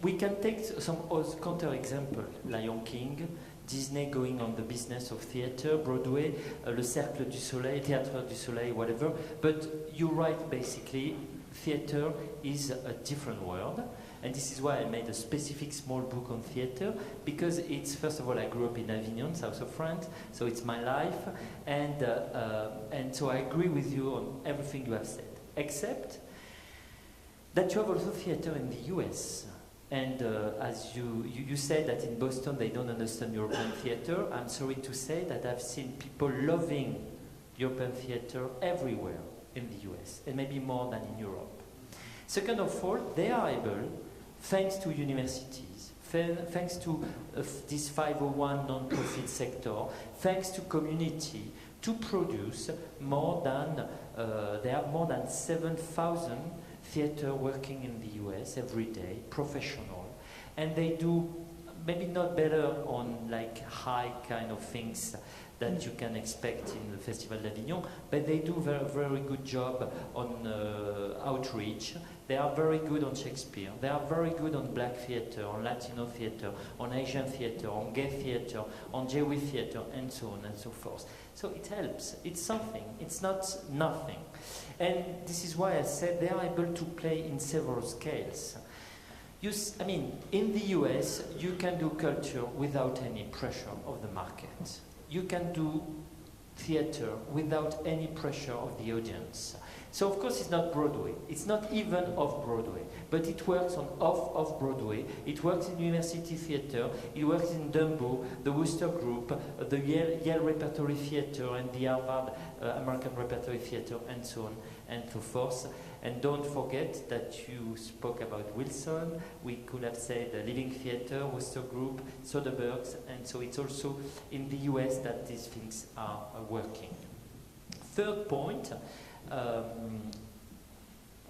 We can take some counter-example, Lion King, Disney going on the business of theater, Broadway, Le Cercle du Soleil, Théâtre du Soleil, whatever. But you're right, basically, theater is a different world. And this is why I made a specific small book on theater, because it's, first of all, I grew up in Avignon, south of France, so it's my life, and so I agree with you on everything you have said, except that you have also theater in the US. And as you said that in Boston they don't understand European theater, I'm sorry to say that I've seen people loving European theater everywhere in the US, and maybe more than in Europe. Second of all, they are able, thanks to universities, thanks to this 501 non-profit sector, thanks to community, to produce more than, they have more than 7,000 theater working in the US every day, professional. And they do maybe not better on like high kind of things that you can expect in the Festival d'Avignon, but they do very, very good job on outreach. They are very good on Shakespeare. They are very good on black theater, on Latino theater, on Asian theater, on gay theater, on Jewish theater, and so on and so forth. So it helps. It's something. It's not nothing. And this is why I said they are able to play in several scales. In the US, you can do culture without any pressure of the market. You can do theater without any pressure of the audience. So of course it's not Broadway. It's not even off-Broadway. But it works on off-Broadway. It works in University Theater. It works in Dumbo, the Wooster Group, the Yale Repertory Theater, and the Harvard American Repertory Theater, and so on. and so forth. And don't forget that you spoke about Wilson. We could have said Living Theatre, Worcester Group, Soderbergh's, and so it's also in the US that these things are working. Third point,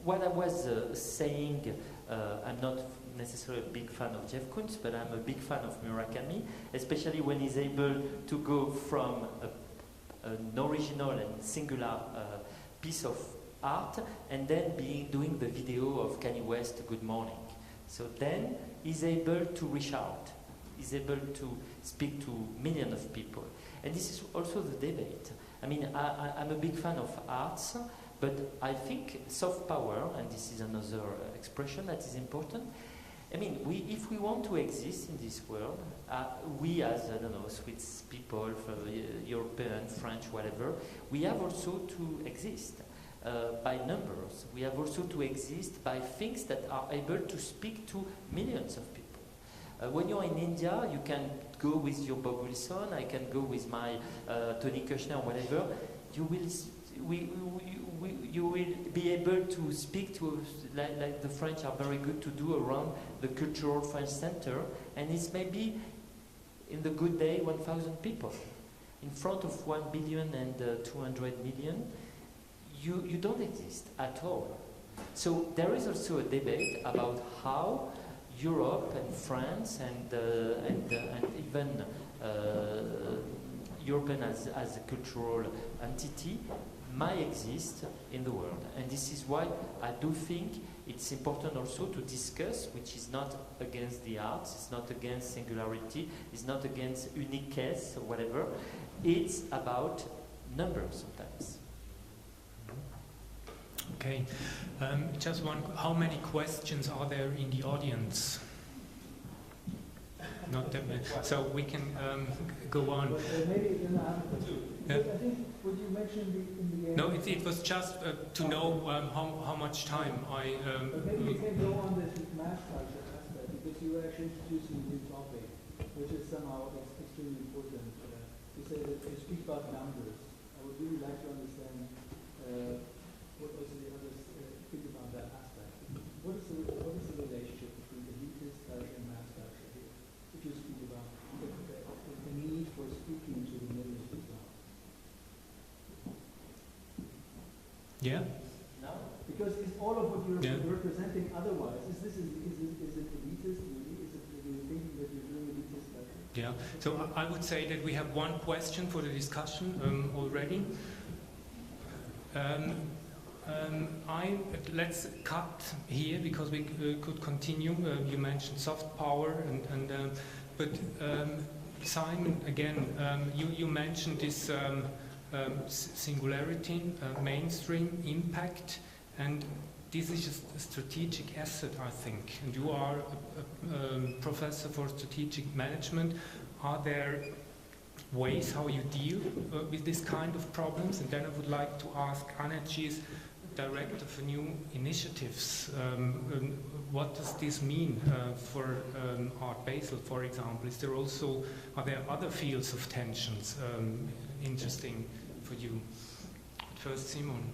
what I was saying, I'm not necessarily a big fan of Jeff Koons, but I'm a big fan of Murakami, especially when he's able to go from an original and singular piece of art and then doing the video of Kanye West, Good Morning. So then he's able to reach out. He's able to speak to millions of people. And this is also the debate. I mean, I'm a big fan of arts, but I think soft power, and this is another expression that is important. I mean, if we want to exist in this world, we as, I don't know, Swiss people, European, French, whatever, we have also to exist by numbers. We have also to exist by things that are able to speak to millions of people. When you're in India, you can go with your Bob Wilson, I can go with my Tony Kushner, whatever. You will be able to speak to, like the French are very good to do around the Cultural French Center, and it's maybe, in the good day, 1,000 people. In front of 1,200,000,000, you don't exist at all. So there is also a debate about how Europe and France and even European as a cultural entity might exist in the world. And this is why I do think it's important also to discuss, which is not against the arts, it's not against singularity, it's not against uniqueness or whatever, it's about numbers sometimes. Okay, just one, how many questions are there in the audience? Not that many, so we can go on. Maybe in the Yeah. I think what you mentioned in the end. No, it was just to know how much time I... but maybe you can go on this mass culture aspect, because you were actually introducing a new topic, which is somehow extremely important. You say that you speak about numbers. I would really like to understand what also the others think about that aspect. What is the relationship between elitist culture and mass culture here? If you speak about the need for speaking to the millions as well. Yeah? No? Because it's all of what you're representing otherwise. Is it elitist? Is it you thinking that you're doing elitist culture? Yeah, so I would say that we have one question for the discussion already. Let's cut here because we could continue. You mentioned soft power, but Simon, again, you mentioned this singularity, mainstream impact, and this is a strategic asset, I think. And you are a professor for strategic management. Are there ways how you deal with this kind of problems? And then I would like to ask Annette, she's director for new initiatives. What does this mean for Art Basel, for example? Are there other fields of tensions interesting for you? First, Simon.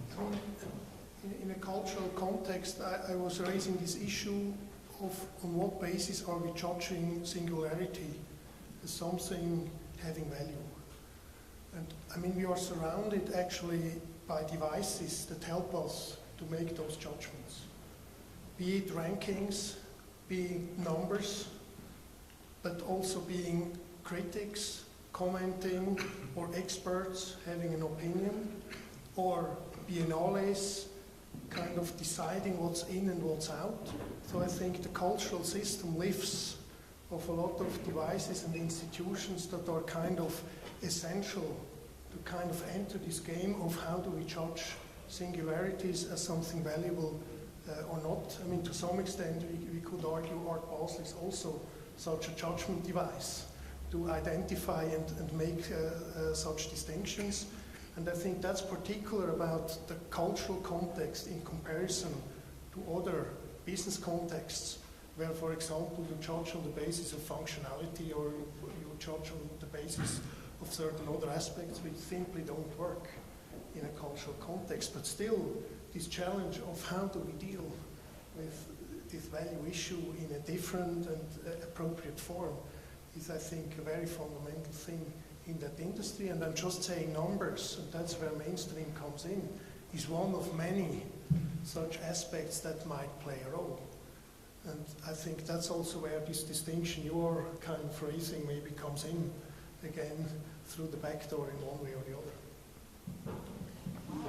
In a cultural context, I was raising this issue of on what basis are we judging singularity as something having value. And I mean, we are surrounded actually by devices that help us to make those judgments. Be it rankings, being numbers, but also being critics, commenting, or experts having an opinion, or biennales kind of deciding what's in and what's out. So I think the cultural system lives of a lot of devices and institutions that are kind of essential to kind of enter this game of how do we judge singularities as something valuable or not. I mean, to some extent, we could argue Art Basel is also such a judgment device to identify and make such distinctions. And I think that's particular about the cultural context in comparison to other business contexts, where, for example, you judge on the basis of functionality or you judge on the basis of certain other aspects which simply don't work in a cultural context. But still, this challenge of how do we deal with this value issue in a different and appropriate form is, I think, a very fundamental thing in that industry. And I'm just saying numbers, and that's where mainstream comes in, is one of many such aspects that might play a role. And I think that's also where this distinction you're kind of raising maybe comes in again through the back door in one way or the other.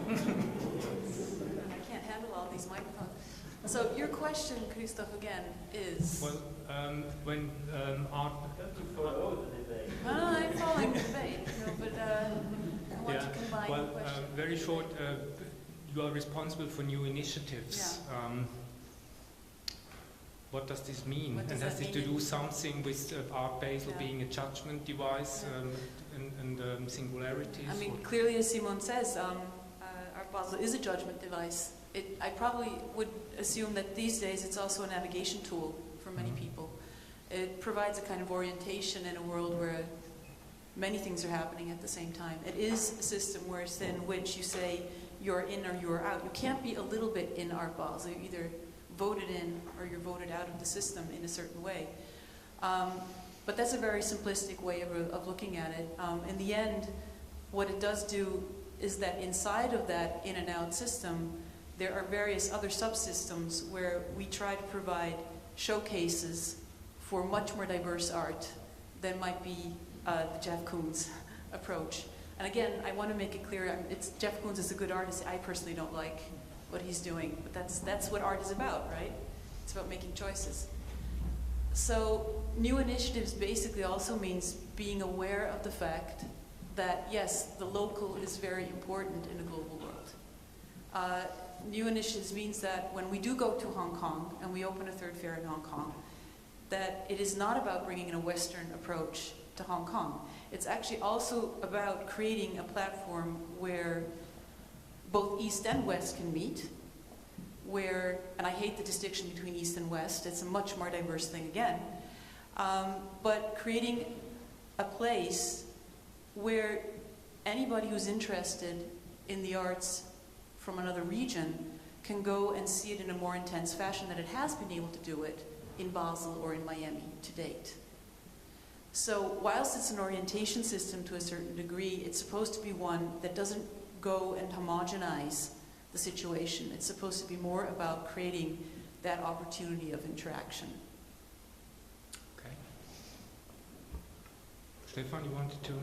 I can't handle all these microphones. So your question, Christoph, again, is... Well, when art... Follow the debate. No, I'm following the debate, but I want to combine the question. Very short, you are responsible for new initiatives. Yeah. What does this mean? What does and has that it to mean? do something with Art Basel Yeah. being a judgment device and singularities? I mean, clearly, as Simon says, Art Basel is a judgment device. I probably would assume that these days it's also a navigation tool for many people. It provides a kind of orientation in a world where many things are happening at the same time. It is a system within which you say you're in or you're out. You can't be a little bit in Art Basel. You're either voted in or you're voted out of the system in a certain way. But that's a very simplistic way of looking at it. In the end, what it does do is that inside of that in and out system, there are various other subsystems where we try to provide showcases for much more diverse art than might be the Jeff Koons approach. And again, I want to make it clear, Jeff Koons is a good artist. I personally don't like what he's doing, but that's what art is about, right? It's about making choices. So new initiatives basically also means being aware of the fact that, yes, the local is very important in a global world. New initiatives means that when we do go to Hong Kong and we open a third fair in Hong Kong, that it is not about bringing in a Western approach to Hong Kong. It's actually also about creating a platform where both East and West can meet, where, and I hate the distinction between East and West, it's a much more diverse thing again, but creating a place where anybody who's interested in the arts from another region can go and see it in a more intense fashion than it has been able to do it in Basel or in Miami to date. So whilst it's an orientation system to a certain degree, it's supposed to be one that doesn't go and homogenize the situation. It's supposed to be more about creating that opportunity of interaction. Okay. Stephan, you wanted to?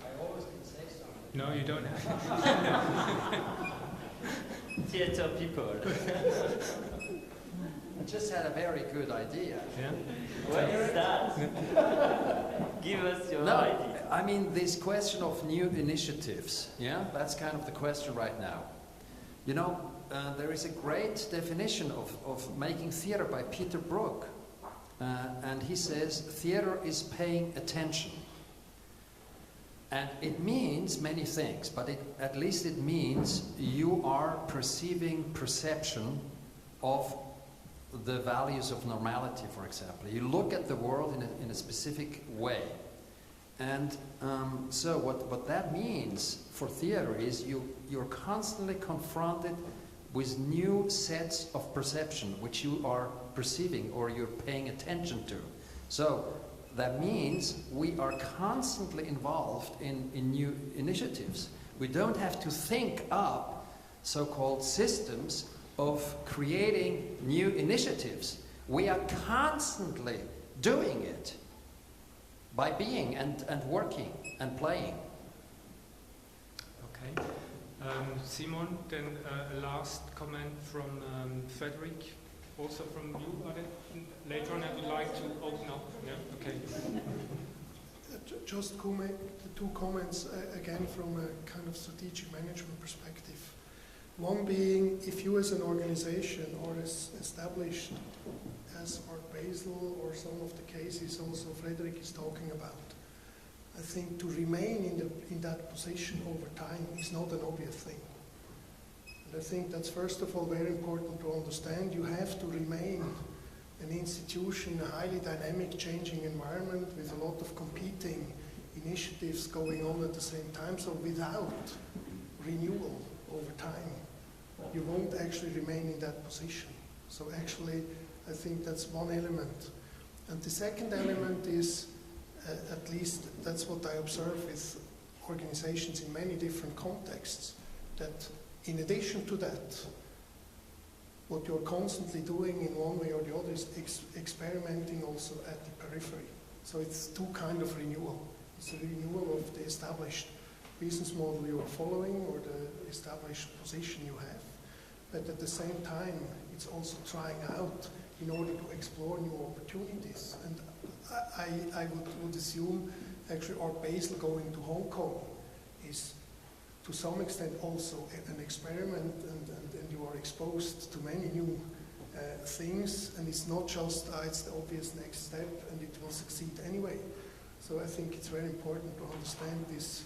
I always can say something. No, you don't have. Theater people. I just had a very good idea. Yeah? What is that? Give us your idea. I mean, this question of new initiatives, yeah, that's kind of the question right now. You know, there is a great definition of making theater by Peter Brook. And he says, theater is paying attention. And it means many things, but at least it means you are perceiving perception of the values of normality, for example. You look at the world in a specific way. And so what that means for theater is you're constantly confronted with new sets of perception which you are perceiving or you're paying attention to. So that means we are constantly involved in new initiatives. We don't have to think up so-called systems of creating new initiatives. We are constantly doing it by being and working and playing. Okay. Simon, then a last comment from Frédéric, also from you. Later on I would like to open up. Yeah, okay. Just two comments again from a kind of strategic management perspective. One being, if you as an organization or as established as Art Basel or some of the cases also Frédéric is talking about, I think to remain in that position over time is not an obvious thing. And I think that's first of all very important to understand. You have to remain an institution in a highly dynamic, changing environment with a lot of competing initiatives going on at the same time. So without renewal over time, you won't actually remain in that position. So actually, I think that's one element. And the second element is, at least that's what I observe with organizations in many different contexts, that in addition to that, what you're constantly doing in one way or the other is experimenting also at the periphery. So it's two kind of renewal. It's a renewal of the established business model you are following or the established position you have. But at the same time, it's also trying out in order to explore new opportunities. And I would assume actually our Basel going to Hong Kong is to some extent also an experiment, and you are exposed to many new things, and it's not just it's the obvious next step and it will succeed anyway. So I think it's very important to understand this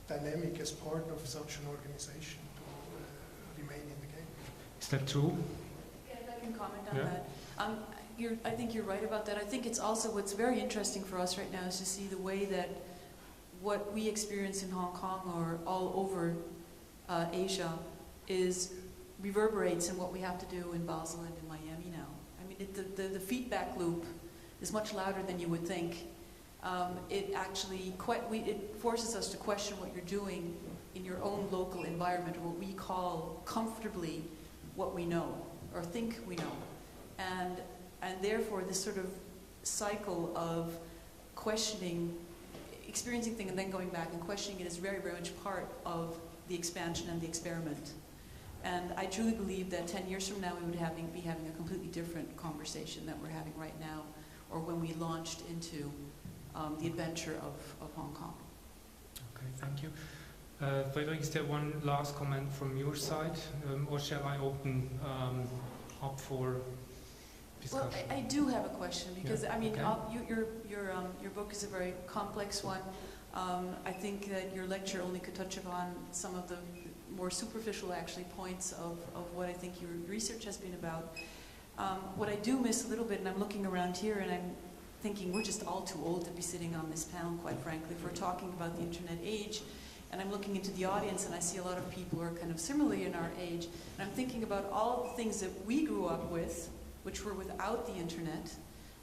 dynamic as part of such an organization to remain in the game. Is that true? Yeah, if I can comment on that. I think you're right about that. I think it's also what's very interesting for us right now is to see the way that what we experience in Hong Kong or all over Asia reverberates in what we have to do in Basel and in Miami now. I mean, the feedback loop is much louder than you would think. It actually it forces us to question what you're doing in your own local environment, or what we call comfortably what we know or think we know, and therefore this sort of cycle of questioning, experiencing things and then going back and questioning it is very, very much part of the expansion and the experiment. And I truly believe that 10 years from now we would be having a completely different conversation that we're having right now, or when we launched into the adventure of Hong Kong. Okay, thank you. Frédéric, is there one last comment from your side, or shall I open up for discussion? Well, I do have a question, because I mean, okay. your book is a very complex one. I think that your lecture only could touch upon some of the more superficial, actually, points of what I think your research has been about. What I do miss a little bit, and I'm looking around here, and I'm thinking we're just all too old to be sitting on this panel, quite frankly, if we're talking about the internet age. And I'm looking into the audience, and I see a lot of people who are kind of similarly in our age. And I'm thinking about all the things that we grew up with, which were without the internet,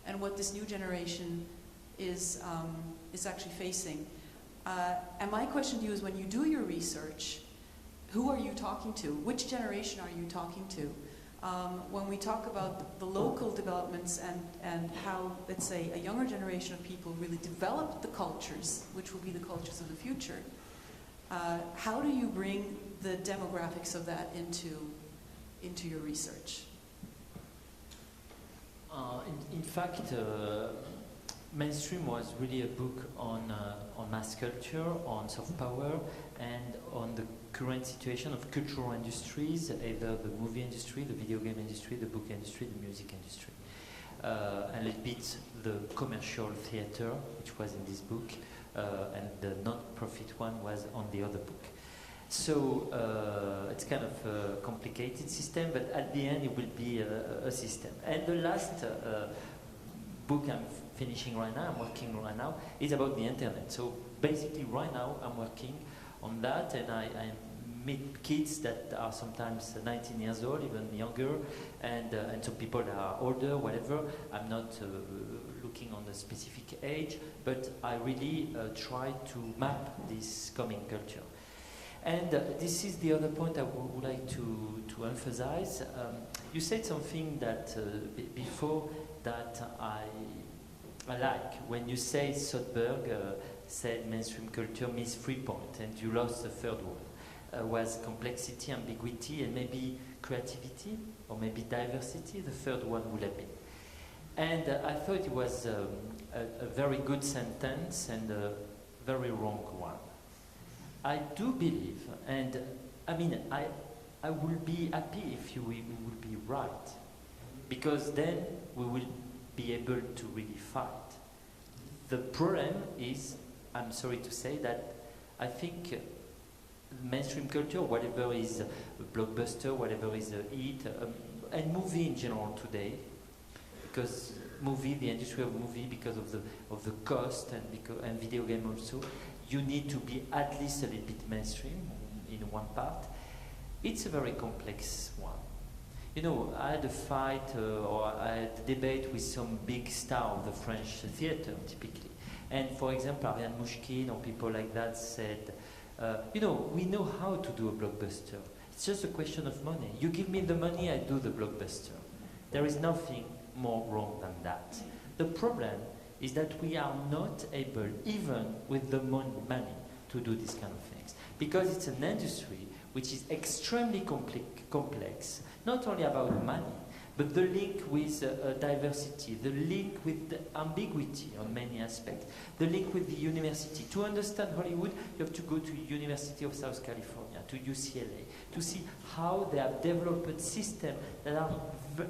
and what this new generation is actually facing. And my question to you is, when you do your research, who are you talking to? Which generation are you talking to? When we talk about the local developments and how, let's say, a younger generation of people really develop the cultures, which will be the cultures of the future, how do you bring the demographics of that into your research? In fact, Mainstream was really a book on mass culture, on soft power, and on the current situation of cultural industries, either the movie industry, the video game industry, the book industry, the music industry. And a bit the commercial theater, which was in this book, and the non-profit one was on the other book. So it's kind of a complicated system, but at the end it will be a system. And the last book I'm finishing right now, I'm working right now, is about the internet. So basically right now I'm working on that, and I meet kids that are sometimes 19 years old, even younger, and some people that are older, whatever. I'm not looking on the specific age, but I really try to map this coming culture. And this is the other point I would like to emphasize. You said something that before that I like. When you say Soderbergh said mainstream culture means 3 points, and you lost the third one, was complexity, ambiguity, and maybe creativity, or maybe diversity. The third one would have been. And I thought it was a very good sentence and a very wrong one. I do believe, and I mean, I will be happy if we will be right, because then we will be able to really fight. The problem is, I'm sorry to say, that I think mainstream culture, whatever is a blockbuster, whatever is a hit, and movie in general today, because the industry of movie, because of the cost, and video game also, you need to be at least a little bit mainstream in one part. It's a very complex one. You know, I had a fight or I had a debate with some big star of the French theatre, typically. And for example, Ariane Mouchkine or people like that said, you know, we know how to do a blockbuster. It's just a question of money. You give me the money, I do the blockbuster. There is nothing more wrong than that. The problem is that we are not able, even with the money, to do these kind of things. Because it's an industry which is extremely complex, not only about money, but the link with diversity, the link with the ambiguity on many aspects, the link with the university. To understand Hollywood, you have to go to University of South California, to UCLA, to see how they have developed systems that are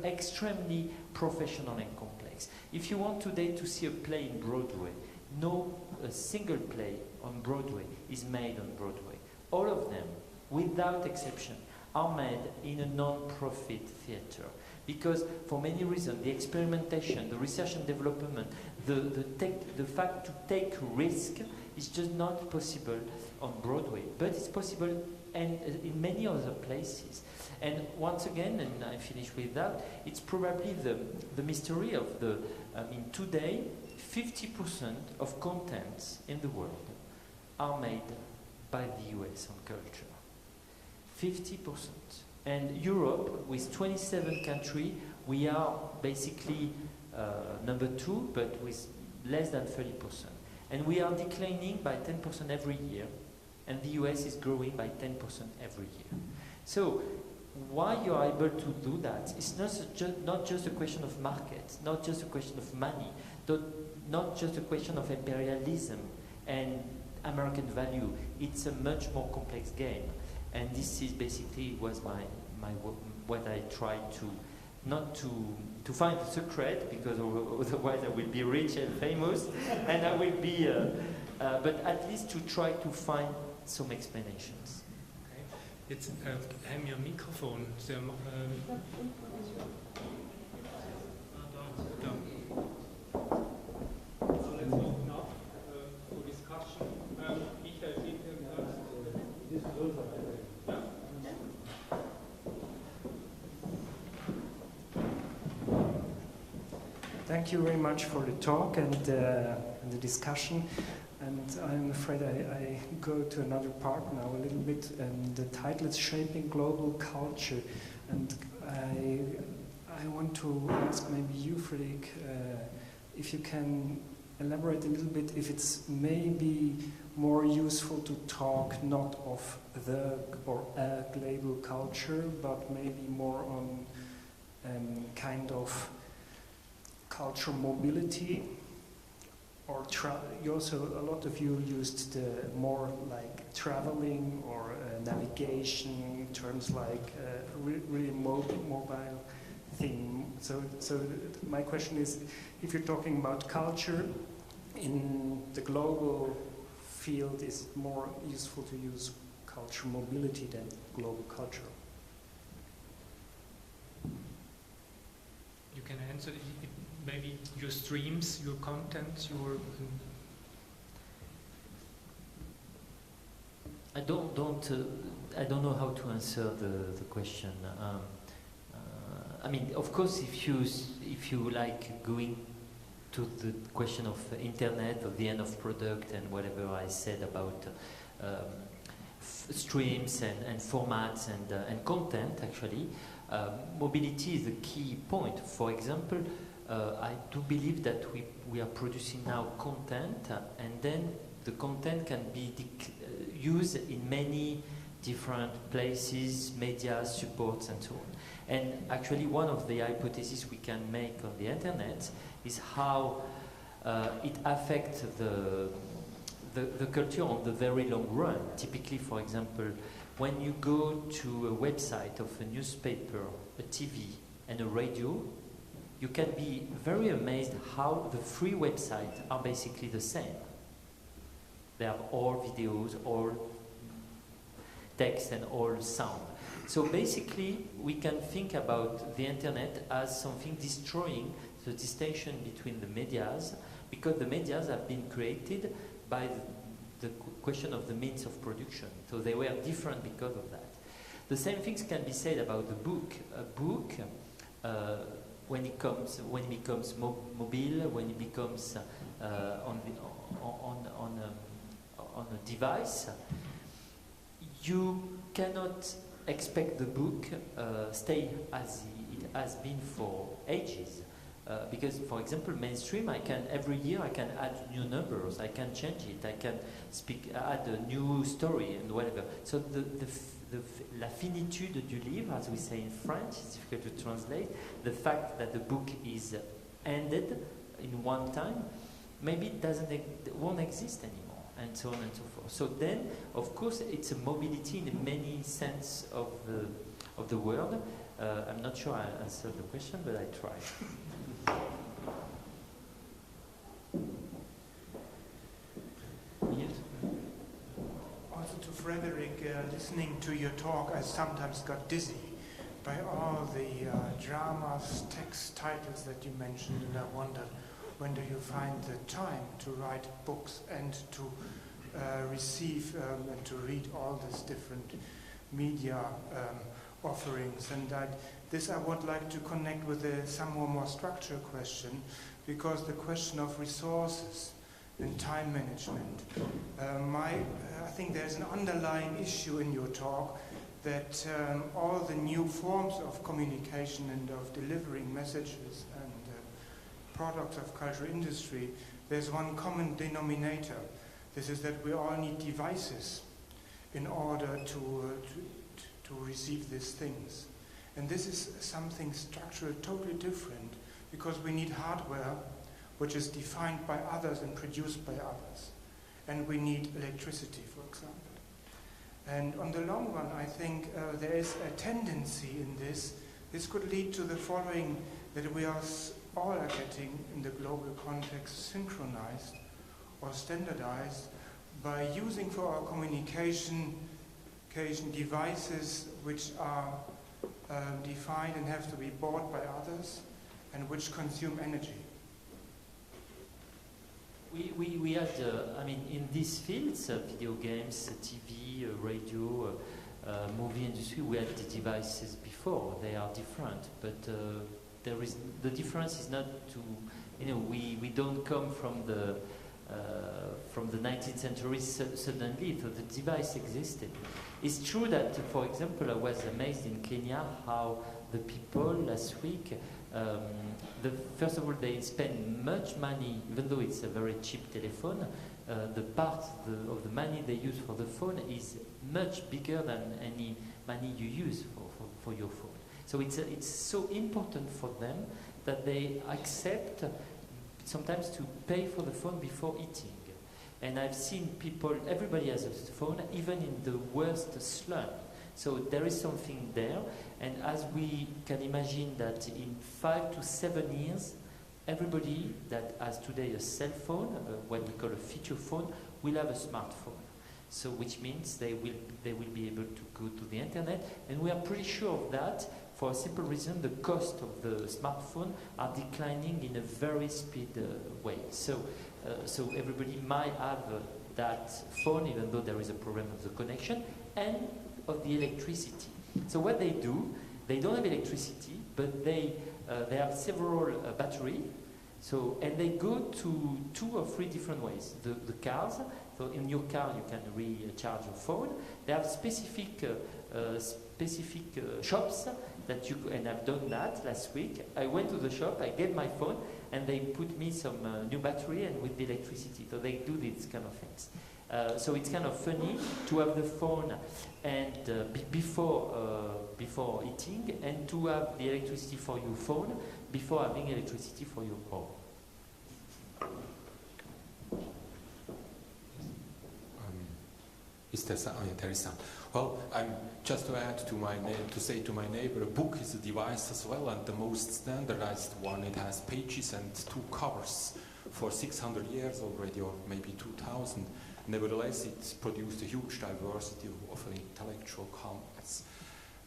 extremely professional and complex. If you want today to see a play in Broadway, no single play on Broadway is made on Broadway. All of them, without exception, are made in a non-profit theatre. Because for many reasons, the experimentation, the research and development, the fact to take risk is just not possible on Broadway. But it's possible in many other places. And once again, and I finish with that, it's probably the mystery of today, 50% of contents in the world are made by the US on culture. 50%. And Europe, with 27 countries, we are basically number 2, but with less than 30%. And we are declining by 10% every year, and the US is growing by 10% every year. So, why you are able to do that? It's not just a question of market, not just a question of money, not just a question of imperialism and American value. It's a much more complex game. And this is basically was what I tried to, not to find the secret, because otherwise I will be rich and famous, and I will be, but at least to try to find some explanations. Okay. Jetzt haben wir ein Mikrofon. So let's open up for discussion. Thank you very much for the talk and the discussion. And I'm afraid I go to another part now a little bit. And the title is Shaping Global Culture. And I want to ask maybe you, Frédéric, if you can elaborate a little bit, if it's maybe more useful to talk not of the or a global culture, but maybe more on kind of cultural mobility, or you also, a lot of you used the more like traveling or navigation terms like really mobile thing. So my question is, if you're talking about culture in the global field, is it more useful to use cultural mobility than global culture? You can answer maybe your streams, your content, your. I don't know how to answer the question. I mean, of course, if you like going to the question of internet or the end of product and whatever I said about streams and formats and content, actually, mobility is the key point. For example, I do believe that we are producing now content, and then the content can be used in many different places, media, supports, and so on. And actually, one of the hypotheses we can make on the internet is how it affects the culture on the very long run. Typically, for example, when you go to a website of a newspaper, a TV, and a radio, you can be very amazed how the free websites are basically the same. They have all videos, all text, and all sound. So basically, we can think about the internet as something destroying the distinction between the medias, because the medias have been created by the question of the means of production. So they were different because of that. The same things can be said about the book. A book, when it becomes mobile, when it becomes on a device, you cannot expect the book stay as it has been for ages. Because, for example, mainstream, every year I can add new numbers, I can change it, I can add a new story and whatever. So la finitude du livre, as we say in French, it's difficult to translate, the fact that the book is ended in one time, maybe it won't exist anymore, and so on and so forth. So then, of course, it's a mobility in many sense of the word. I'm not sure I answered the question, but I tried. Yes. Also to Frédéric, listening to your talk, I sometimes got dizzy by all the dramas, text titles that you mentioned, and I wondered, when do you find the time to write books and to receive and to read all these different media offerings? And I would like to connect with some more structural question, because the question of resources and time management. I think there's an underlying issue in your talk that all the new forms of communication and of delivering messages and products of cultural industry, there's one common denominator. This is that we all need devices in order to receive these things. And this is something structural, totally different, because we need hardware which is defined by others and produced by others. And we need electricity, for example. And on the long run, I think there is a tendency in this. This could lead to the following, that we are all getting, in the global context, synchronized or standardized by using for our communication devices which are defined and have to be bought by others and which consume energy. We had, in these fields, video games, TV, radio, movie industry, we had the devices before. They are different, but the difference is not to, we don't come from the 19th century suddenly, so the device existed. It's true that, for example, I was amazed in Kenya how the people last week, first of all, they spend much money, even though it's a very cheap telephone, the part of the money they use for the phone is much bigger than any money you use for your phone. So it's so important for them that they accept sometimes to pay for the phone before eating. And I've seen people, everybody has a phone, even in the worst slum. So there is something there. And as we can imagine that in 5 to 7 years, everybody that has today a cell phone, what we call a feature phone, will have a smartphone. So which means they will be able to go to the internet. And we are pretty sure of that for a simple reason: the cost of the smartphone are declining in a very speed way. So everybody might have that phone, even though there is a problem of the connection and of the electricity. So what they do, they don't have electricity, but they have several batteries. So, and they go to 2 or 3 different ways. The cars, so in your car you can recharge your phone. They have specific shops that you, and I've done that last week. I went to the shop, I gave my phone, and they put me some new battery and with the electricity. So they do these kind of things. So it's kind of funny to have the phone and before eating, and to have the electricity for your phone before having electricity for your home. Is there sound? Oh, yeah, there is sound. Well, just to add to my neighbor, a book is a device as well, and the most standardized one. It has pages and 2 covers for 600 years already, or maybe 2000. Nevertheless, it's produced a huge diversity of intellectual contents.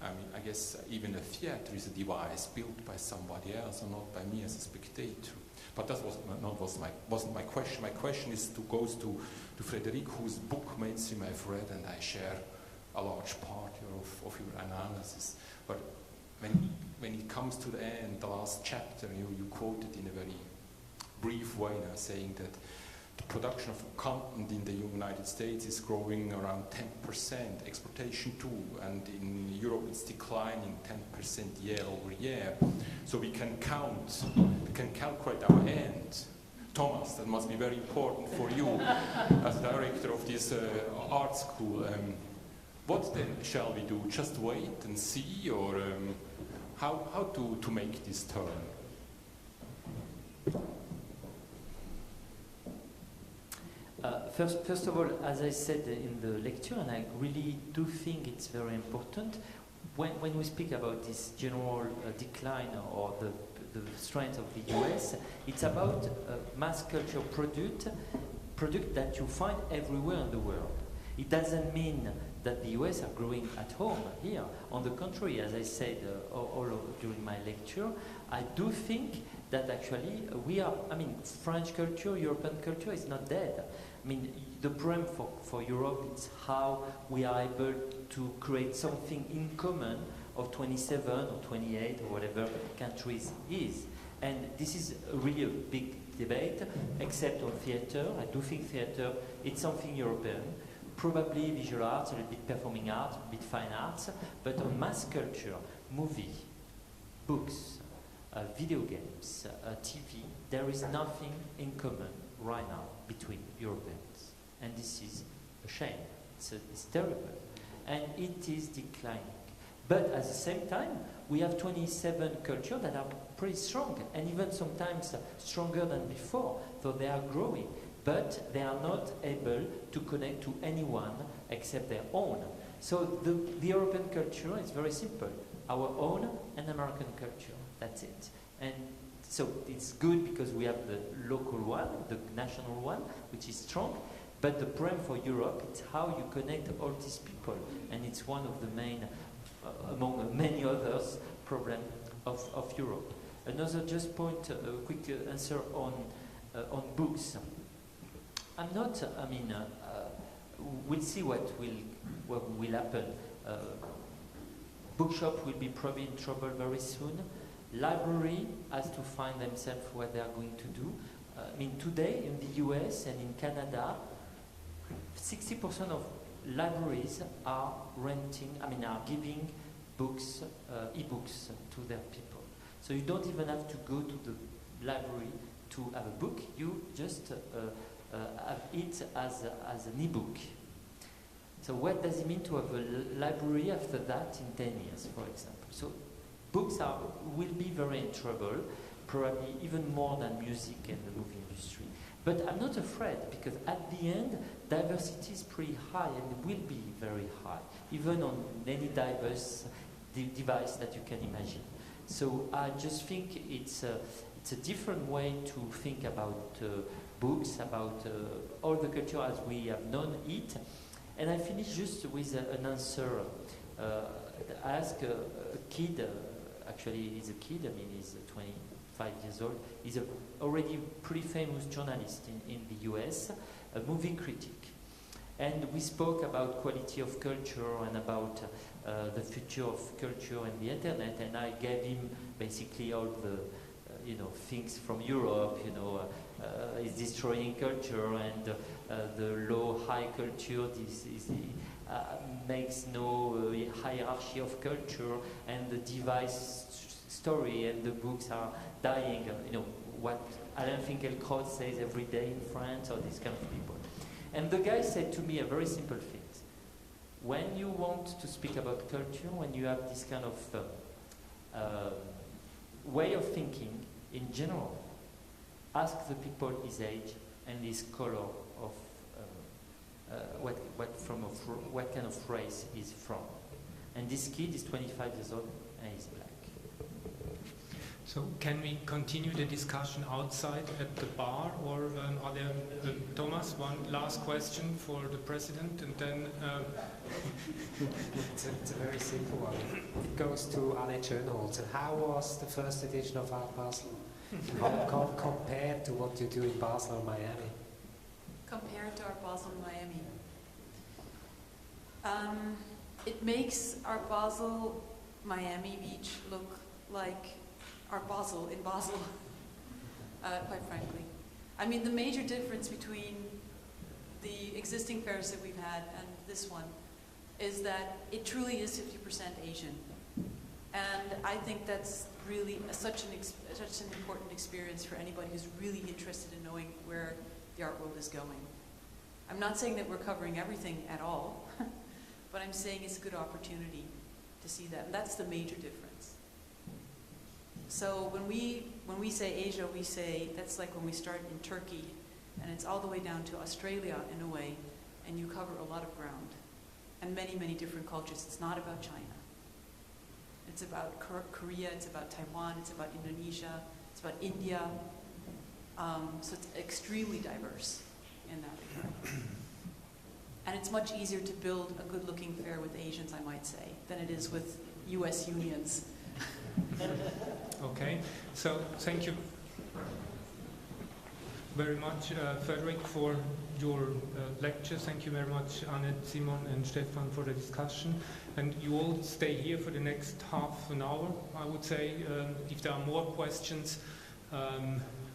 I guess even a theater is a device built by somebody else, and not by me as a spectator. But that wasn't my question. My question goes to Frédéric, whose book Mainstream I've read, and I share a large part of your analysis. But when it comes to the end, the last chapter, you quoted in a very brief way now, saying that the production of content in the United States is growing around 10%, exportation too, and in Europe it's declining 10% year over year. So we can calculate our end. Thomas, that must be very important for you as director of this art school. What then shall we do? Just wait and see, or how to make this turn? First of all, as I said in the lecture, and I really do think it's very important, when we speak about this general decline or the strength of the US, it's about mass culture product that you find everywhere in the world. It doesn't mean that the US are growing at home here. On the contrary, as I said during my lecture, I do think that actually French culture, European culture is not dead. I mean, the problem for Europe is how we are able to create something in common of 27 or 28 or whatever countries is. And this is really a big debate, except on theater. I do think theater, it's something European. Probably visual arts, a little bit performing arts, a bit fine arts, but on mass culture, movie, books, video games, TV, there is nothing in common right now between Europeans. And this is a shame. It's terrible. And it is declining. But at the same time, we have 27 cultures that are pretty strong, and even sometimes stronger than before, so they are growing. But they are not able to connect to anyone except their own. So the European culture is very simple. Our own and American culture. That's it. And so it's good because we have the local one, the national one, which is strong. But the problem for Europe is how you connect all these people. And it's one of the main, among many others, problems of Europe. Another just point, a quick answer on books. I'm not, we'll see what will happen. Bookshop will be probably in trouble very soon. Library has to find themselves what they are going to do. Today in the US and in Canada, 60% of libraries are are giving books, e-books to their people. So you don't even have to go to the library to have a book. You just have it as an e-book. So what does it mean to have a library after that in 10 years, for example? So books will be very in trouble, probably even more than music and the movie industry. But I'm not afraid, because at the end, diversity is pretty high and will be very high, even on any diverse device that you can imagine. So I just think it's a different way to think about books, about all the culture as we have known it. And I finish just with an answer. I asked a kid, actually he's a kid, he's 25 years old, he's an already pretty famous journalist in the US, a movie critic. And we spoke about quality of culture and about the future of culture and the internet, and I gave him basically all the things from Europe, is destroying culture, and the low-high culture makes no hierarchy of culture, and the device story and the books are dying. What Alain Finkielkraut says every day in France, or these kind of people. And the guy said to me a very simple thing. When you want to speak about culture, when you have this kind of way of thinking in general, ask the people his age and his color of what kind of race he's from. And this kid is 25 years old and he's black. So can we continue the discussion outside at the bar, or are there, Thomas, one last question for the president, and then... It's a very simple one. It goes to Annette Schönholzer. How was the first edition of Art Basel compared to what you do in Basel or Miami? Compared to Art Basel and Miami? it makes our Basel Miami Beach look like our Basel in Basel, quite frankly. I mean, the major difference between the existing fairs that we've had and this one is that it truly is 50% Asian. And I think that's really such an important experience for anybody who's really interested in knowing where the art world is going. I'm not saying that we're covering everything at all, but I'm saying it's a good opportunity to see that. And that's the major difference. So when we say Asia, we say that's like when we start in Turkey, and it's all the way down to Australia in a way, and you cover a lot of ground and many, many different cultures. It's not about China. It's about Korea, it's about Taiwan, it's about Indonesia, it's about India. So it's extremely diverse in that regard. And it's much easier to build a good-looking fair with Asians, I might say, than it is with US unions. Okay, so thank you very much, Frédéric, for your lecture. Thank you very much, Annette, Simon, and Stephan, for the discussion. And you all stay here for the next half an hour, I would say. If there are more questions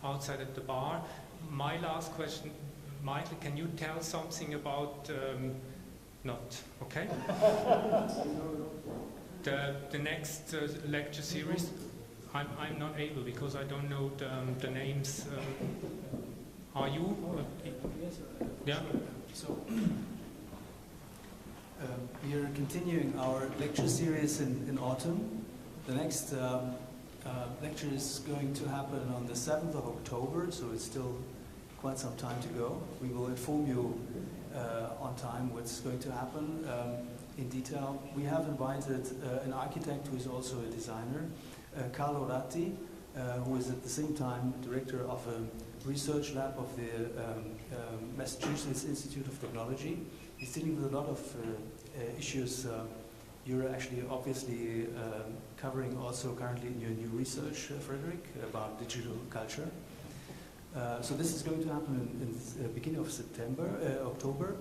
outside at the bar. My last question, Michael, can you tell something about, not, okay? The next lecture series? I'm not able because I don't know the names. Are you? Yes, yeah. So we are continuing our lecture series in autumn. The next lecture is going to happen on the 7th of October, so it's still quite some time to go. We will inform you on time what's going to happen in detail. We have invited an architect who is also a designer, Carlo Ratti, who is at the same time director of a research lab of the Massachusetts Institute of Technology. He's dealing with a lot of issues you're actually obviously covering also currently in your new research, Frédéric, about digital culture. So this is going to happen in the beginning of October.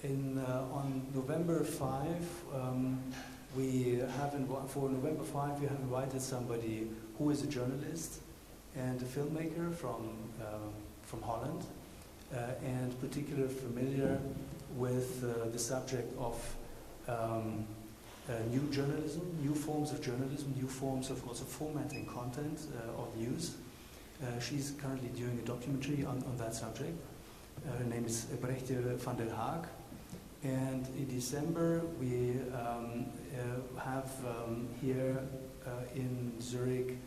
On November 5, we have invited somebody who is a journalist and a filmmaker from Holland, and particularly familiar with the subject of new journalism, new forms of journalism, new forms of also formatting content of news. She's currently doing a documentary on that subject. Her name is Brechtje van der Haag. And in December we have here in Zurich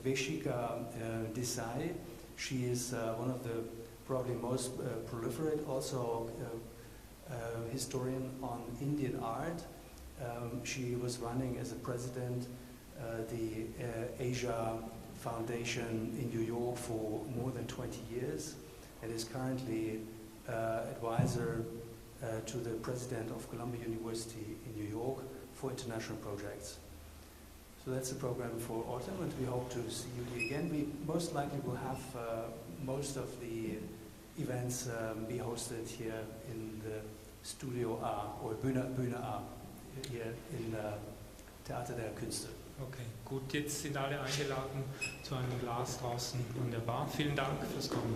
Veshika Desai. She is one of the probably most proliferate also historian on Indian art. She was running as a president the Asia Foundation in New York for more than 20 years and is currently advisor to the president of Columbia University in New York for international projects. So that's the program for autumn, and we hope to see you again. We most likely will have most of the events be hosted here in the Studio A, or Bühne A, hier in Theater der Künste. Okay, gut, jetzt sind alle eingeladen zu einem Glas draußen an der Bar. Vielen Dank fürs Kommen.